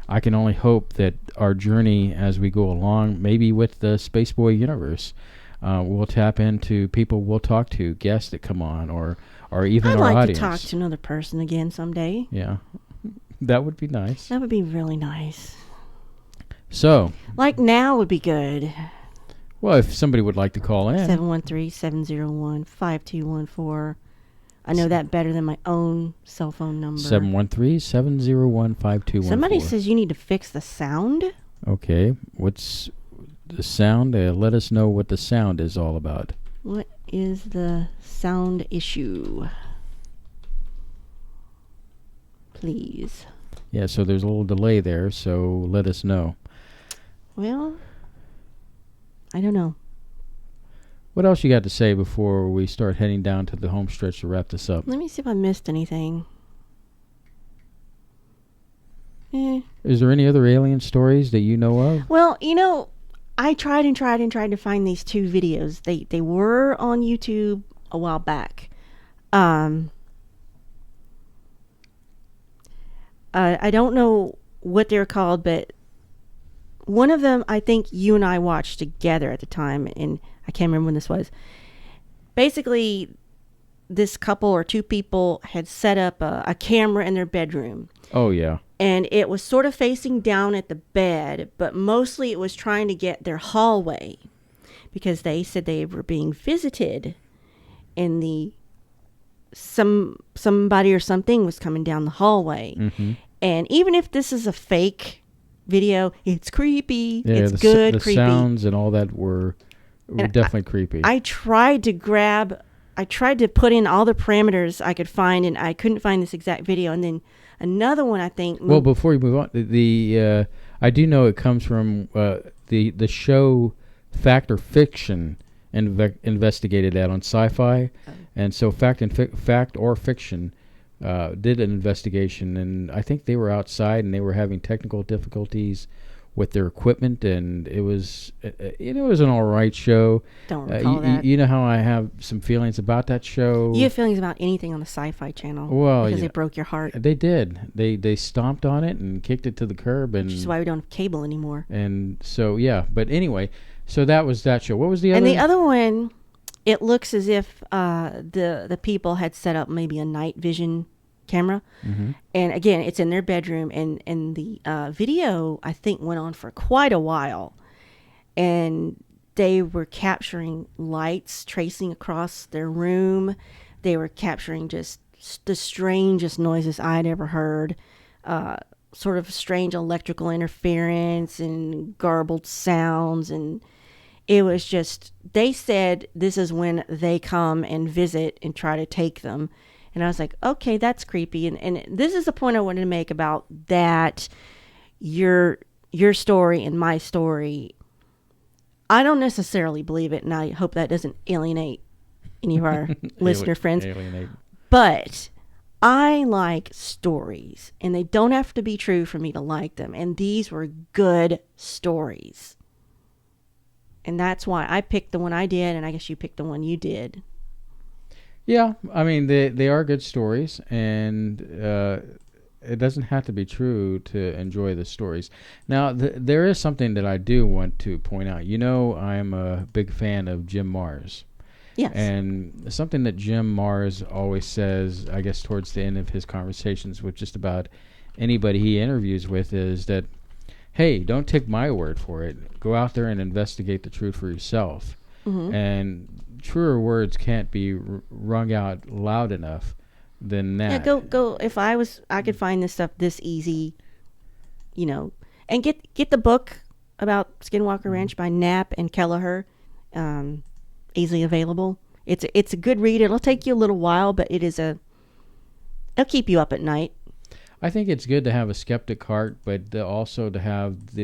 I can only hope that our journey as we go along, maybe with the Spaceboy universe, we'll tap into people we'll talk to, guests that come on, or even I'd our like audience. to talk to another person again someday. Yeah, that would be nice. That would be really nice. So, like now would be good. Well, if somebody would like to call in. 713-701-5214. I know that better than my own cell phone number. 713-701-5214. Somebody says you need to fix the sound. Okay. What's the sound? Let us know what the sound is all about. What is the sound issue? Please. Yeah, so there's a little delay there, so let us know. Well, I don't know. What else you got to say before we start heading down to the home stretch to wrap this up? Let me see if I missed anything. Is there any other alien stories that you know of? Well, I tried to find these two videos. They were on YouTube a while back. I don't know what they're called, but one of them I think you and I watched together at the time, and I can't remember when this was. Basically, this couple or two people had set up a camera in their bedroom. Oh, yeah. And it was sort of facing down at the bed, but mostly it was trying to get their hallway because they said they were being visited and somebody or something was coming down the hallway. Mm-hmm. And even if this is a fake video, it's creepy. Yeah, it's creepy. The sounds and all that were definitely creepy. I tried to put in all the parameters I could find, and I couldn't find this exact video. And then another one, I think. Well, before you move on, I do know it comes from the show Fact or Fiction investigated that on Sci-Fi, and so Fact or Fiction did an investigation, and I think they were outside and they were having technical difficulties with their equipment, and it was an all right show. Don't recall that. You know how I have some feelings about that show. You have feelings about anything on the Sci-Fi Channel. Well, because yeah, they broke your heart. They did. They stomped on it and kicked it to the curb, and Which is why we don't have cable anymore. And so But anyway, so that was that show. What was the other? And the other one, it looks as if the people had set up maybe a night vision camera. Mm-hmm. And again, it's in their bedroom, and the video, I think, went on for quite a while. And they were capturing lights tracing across their room. They were capturing just the strangest noises I'd ever heard. Sort of strange electrical interference and garbled sounds. And it was just, they said this is when they come and visit and try to take them. And I was like, okay, that's creepy. And this is the point I wanted to make about that, your story and my story. I don't necessarily believe it, and I hope that doesn't alienate any of our listener friends. Alienate. But I like stories, and they don't have to be true for me to like them. And these were good stories. And that's why I picked the one I did, and I guess you picked the one you did. Yeah, I mean, they are good stories, and it doesn't have to be true to enjoy the stories. Now, there is something that I do want to point out. You know, I'm a big fan of Jim Marrs. Yes. And something that Jim Marrs always says, I guess towards the end of his conversations with just about anybody he interviews with, is that, hey, don't take my word for it. Go out there and investigate the truth for yourself. Mm-hmm. And truer words can't be wrung out loud enough than that. Yeah, go. If I could find this stuff this easy, and get the book about Skinwalker Ranch by Knapp and Kelleher, easily available. It's a good read. It'll take you a little while, but it'll keep you up at night. I think it's good to have a skeptic heart, but also to have the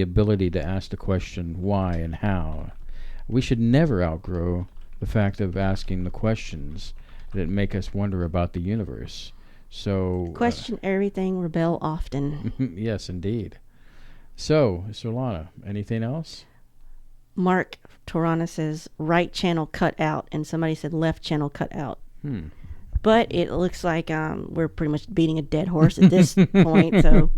ability to ask the question why and how. We should never outgrow the fact of asking the questions that make us wonder about the universe. So question everything, rebel often. Yes, indeed. So, Surlana, anything else? Mark Torana says right channel cut out, and somebody said left channel cut out. But it looks like we're pretty much beating a dead horse at this point. So,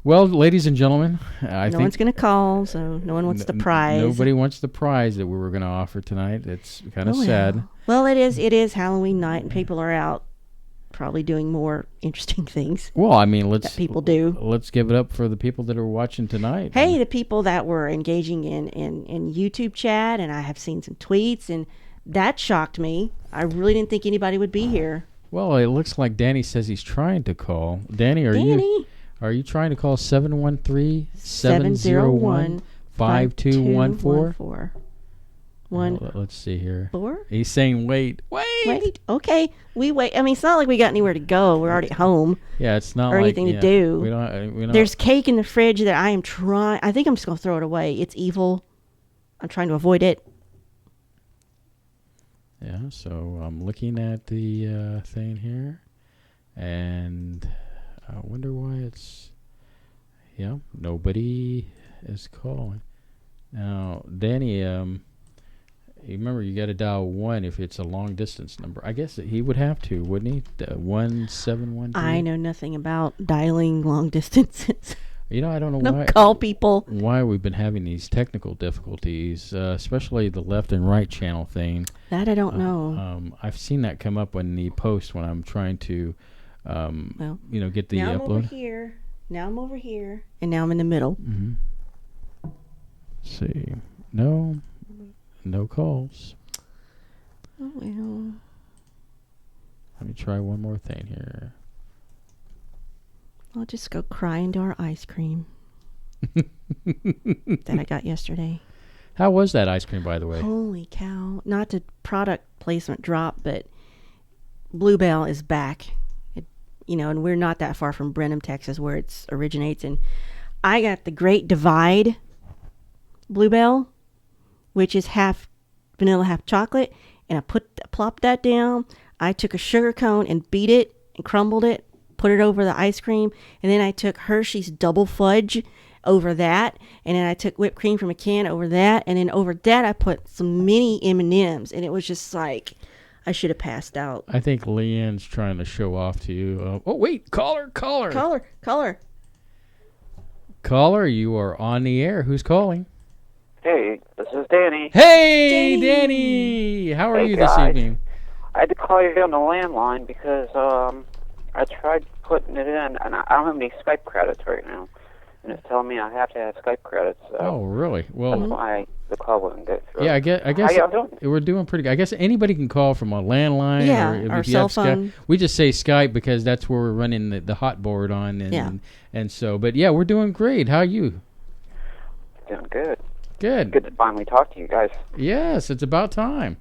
well, ladies and gentlemen, I think no one's going to call, so no one wants the prize. Nobody wants the prize that we were going to offer tonight. It's kind of sad. Well, it is Halloween night, and people are out probably doing more interesting things. Well, I mean, that people do. Let's give it up for the people that are watching tonight. Hey, the people that were engaging in YouTube chat, and I have seen some tweets, and that shocked me. I really didn't think anybody would be here. Well, it looks like Danny says he's trying to call. Danny, are you trying to call 713-701-5214? Let's see here. 4? He's saying wait. Okay, we wait. I mean, it's not like we got anywhere to go. We're already home. Yeah, it's not or anything to do. We don't. There's cake in the fridge that I am trying. I think I'm just gonna throw it away. It's evil. I'm trying to avoid it. Yeah. So I'm looking at the thing here, and I wonder why it's. Yeah, nobody is calling. Now, Danny, remember you got to dial 1 if it's a long distance number. I guess he would have to, wouldn't he? 1713. I know nothing about dialing long distances. I don't know why. Call people. Why we've been having these technical difficulties, especially the left and right channel thing. That I don't know. I've seen that come up when the post when I'm trying to, get the now upload. I'm over here. Now I'm over here, and now I'm in the middle. Mm-hmm. Let's see. No calls. Oh, well. Let me try one more thing here. I'll just go cry into our ice cream that I got yesterday. How was that ice cream, by the way? Holy cow. Not to product placement drop, but Bluebell is back. And we're not that far from Brenham, Texas, where it originates. And I got the Great Divide Bluebell, which is half vanilla, half chocolate. And I plopped that down. I took a sugar cone and beat it and crumbled it, put it over the ice cream, and then I took Hershey's double fudge over that, and then I took whipped cream from a can over that, and then over that I put some mini M&Ms, and it was just like I should have passed out. I think Leanne's trying to show off to you. Oh, wait, caller. Caller. Caller, you are on the air. Who's calling? Hey, this is Danny. Hey, Danny! How are Hey, you this guys. evening? I had to call you on the landline because I tried putting it in, and I don't have any Skype credits right now. And it's telling me I have to have Skype credits. So Oh, really? that's Well, why the call wouldn't go through. yeah, I guess How y'all doing? we're doing pretty good. I guess anybody can call from a landline Yeah, or if or you cell have Skype. phone. We just say Skype because that's where we're running the hot board on. And so, but yeah, we're doing great. How are you? Doing good. Good. Good to finally talk to you guys. Yes, it's about time.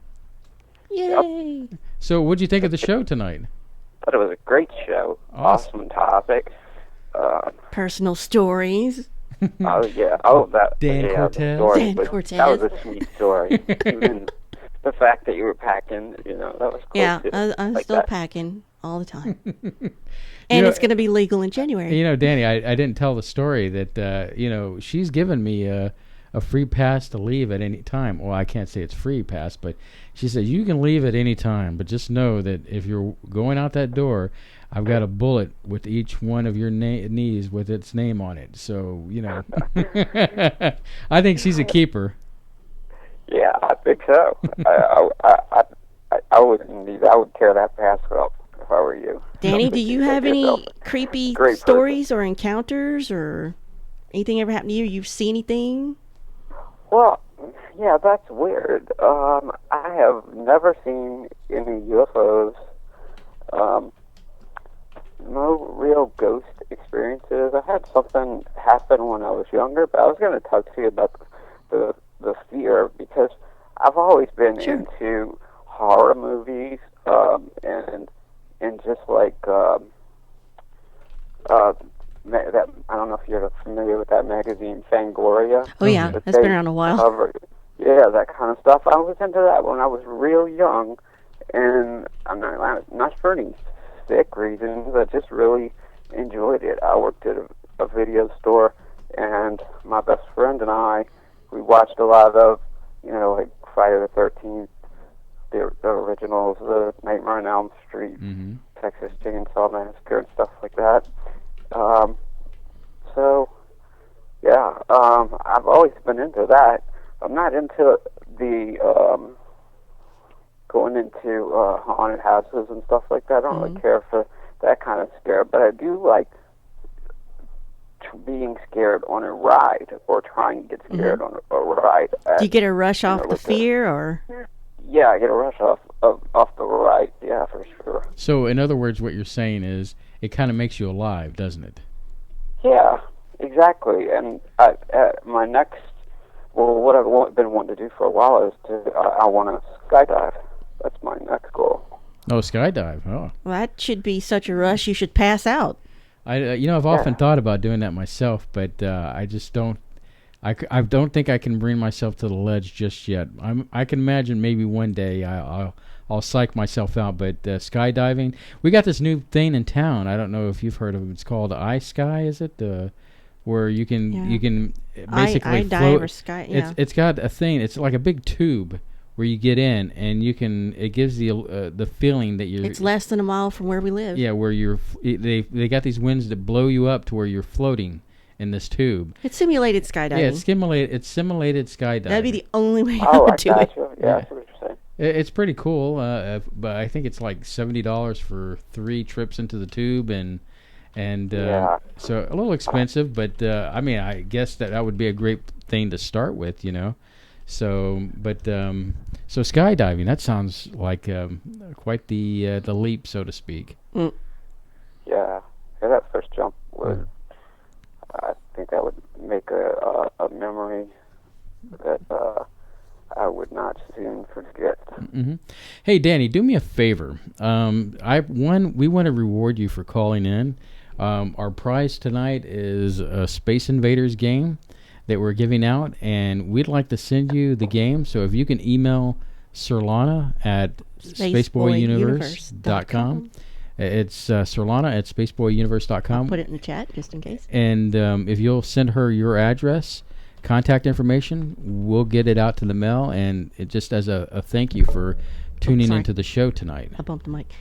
Yay! So, what'd you think of the show tonight? But it was a great show. Awesome. Awesome topic. Personal stories. Oh yeah. Oh that. Dan yeah, Cortez. The story Dan was, Cortez. That was a sweet story. Even the fact that you were packing, that was cool. Yeah, too. I'm Like still that. packing all the time. And know- it's going to be legal in January. Danny, I didn't tell the story that she's given me a free pass to leave at any time. Well, I can't say it's free pass, but she said you can leave at any time, but just know that if you're going out that door, I've got a bullet with each one of your knees with its name on it. So I think she's a keeper. Yeah, I think so. I would tear that pass up if I were you. Danny, do you have any Yourself. creepy Great person. stories or encounters or anything ever happened to you? You've seen anything? Well, yeah, that's weird. I have never seen any UFOs. No real ghost experiences. I had something happen when I was younger, but I was going to talk to you about the fear because I've always been Sure. into horror movies and just like that. I don't know if you're familiar with that magazine Fangoria. Oh, yeah. But That's they been around a while. yeah, that kind of stuff. I was into that when I was real young, and I'm not for any sick reasons. I just really enjoyed it. I worked at a video store, and my best friend and I, we watched a lot of, like Friday the 13th, the originals, the Nightmare on Elm Street, Mm-hmm. Texas Chainsaw Massacre, and stuff like that. So, yeah, I've always been into that. I'm not into the going into haunted houses and stuff like that. I don't really care for that kind of scare, but I do like being scared on a ride or trying to get scared on a ride. Do you get a rush off the with fear or? Yeah, I get a rush off the ride. Yeah, for sure. So, in other words, what you're saying is it kind of makes you alive, doesn't it? Yeah, exactly. And my next, what I've been wanting to do for a while is I want to skydive. That's my next goal. Oh, skydive. Oh. Well, that should be such a rush you should pass out. I've often thought about doing that myself, but I just don't. I don't think I can bring myself to the ledge just yet. I can imagine maybe one day I'll psych myself out. But skydiving, we got this new thing in town. I don't know if you've heard of it. It's called iSky. Is it where you can basically I dive float? or sky. Yeah. It's got a thing. It's like a big tube where you get in, and you can. It gives the feeling that you're. It's less than a mile from where we live. Yeah, where they got these winds that blow you up to where you're floating in this tube. It's simulated skydiving. Yeah, it's simulated skydiving. That'd be the only way I Oh, would I do it. got you. Yeah, I see what you're saying. It's pretty cool, but I think it's like $70 for 3 trips into the tube, and Yeah. so a little expensive. But I mean, I guess that would be a great thing to start with, So, but so skydiving, that sounds like quite the leap, so to speak. Yeah, that first jump would. I think that would make a memory that I would not soon forget. Mm-hmm. Hey, Danny, do me a favor. We want to reward you for calling in. Our prize tonight is a Space Invaders game that we're giving out, and we'd like to send you the game. So if you can email Surlana at spaceboyuniverse.com. It's Surlana at spaceboyuniverse.com. I'll put it in the chat just in case. And if you'll send her your address, contact information, we'll get it out to the mail, and it just as a thank you for tuning into the show tonight. I bumped the mic.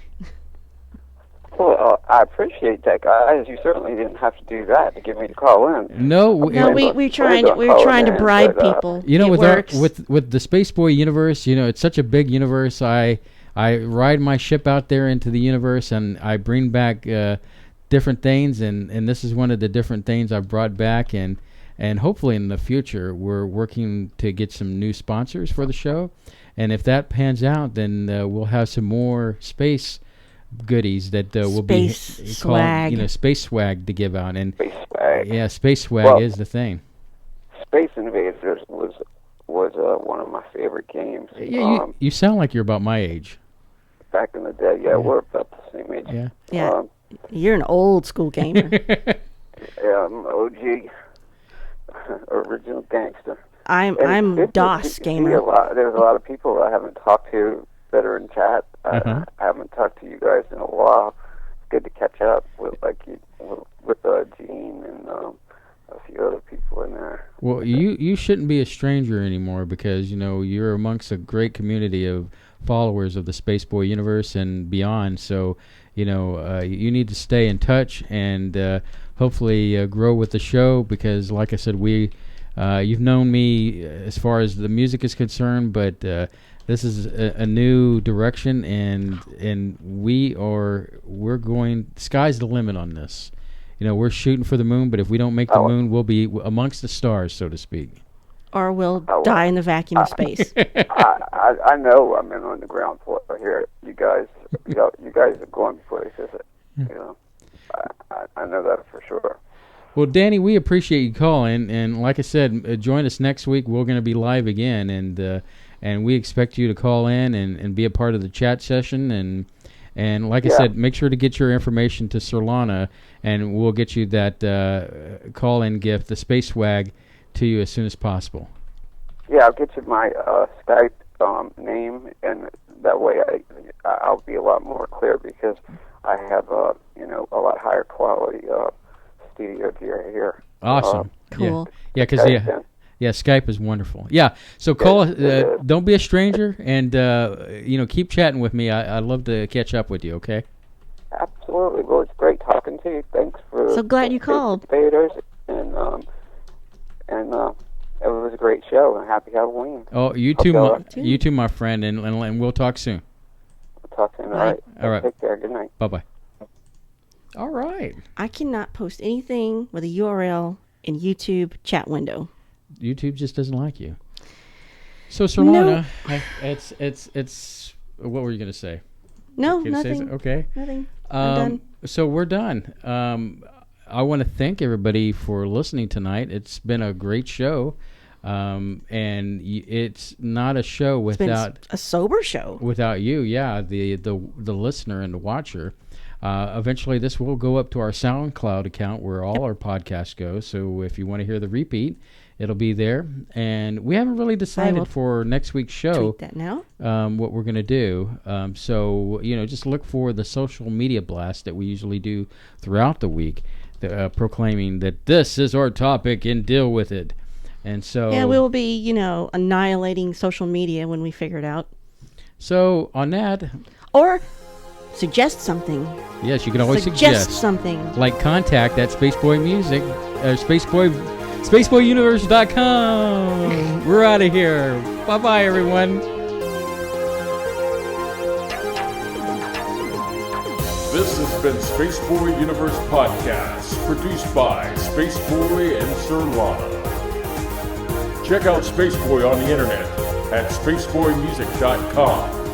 Well, I appreciate that, guys. You certainly didn't have to do that to get me to call in. No, we're trying to bribe people. You know, with the Spaceboy universe, you know, it's such a big universe. I ride my ship out there into the universe, and I bring back different things, and this is one of the different things I've brought back, and hopefully in the future we're working to get some new sponsors for the show, and if that pans out, then we'll have some more space goodies that will be called, you know, space swag to give out. And space swag. Yeah, space swag is the thing. Space Invaders was one of my favorite games. Yeah, you sound like you're about my age. Back in the day, we're about the same age. Yeah, you're an old school gamer. I'm OG, original gangster. I'm DOS gamer. There's a lot of people I haven't talked to that are in chat. I haven't talked to you guys in a while. It's good to catch up with Gene and a few other people in there. Well, you shouldn't be a stranger anymore, because you know you're amongst a great community of followers of the Spaceboy universe and beyond. So you know you need to stay in touch and hopefully grow with the show, because like I said, you've known me as far as the music is concerned, but this is a new direction, and we're going. Sky's the limit on this. You know, we're shooting for the moon, but if we don't make the moon, we'll be amongst the stars, so to speak. Or we'll die in the vacuum of space. I know I'm in on the ground floor here. You guys are going places. You know, I know that for sure. Well, Danny, we appreciate you calling, and like I said, join us next week. We're going to be live again, and we expect you to call in and be a part of the chat session. And like I said, make sure to get your information to Surlana, and we'll get you that call-in gift, the Space Swag, to you as soon as possible. Yeah, I'll get you my Skype name, and that way I'll be a lot more clear, because I have a lot higher quality studio gear here. Awesome. Cool. Yeah, because Skype is wonderful. Yeah, so call. Don't be a stranger, and keep chatting with me. I'd love to catch up with you. Okay. Absolutely. Well, it's great talking to you. Thanks for. So glad you called. And it was a great show. And happy Halloween. Oh, you too, my friend, and we'll talk soon. We'll talk soon. Bye. All right. Take care. Good night. Bye. All right. I cannot post anything with a URL in YouTube chat window. YouTube just doesn't like you. So Surlana, it's what were you going to say? No, nothing. Okay. Nothing. I'm done. So we're done. I want to thank everybody for listening tonight. It's been a great show. And it's not a show without a sober show. Without you, the listener and the watcher. Eventually, this will go up to our SoundCloud account where all our podcasts go. So if you want to hear the repeat, it'll be there. And we haven't really decided for next week's show tweet that now. What we're going to do. So just look for the social media blast that we usually do throughout the week, proclaiming that this is our topic and deal with it. And so we will be annihilating social media when we figure it out. So on that, or suggest something. Yes, you can always suggest something. Like contact at Spaceboy Music, SpaceboyUniverse.com. We're out of here. Bye-bye, everyone. This has been Spaceboy Universe Podcast, produced by Spaceboy and Surlana. Check out Spaceboy on the internet at spaceboymusic.com.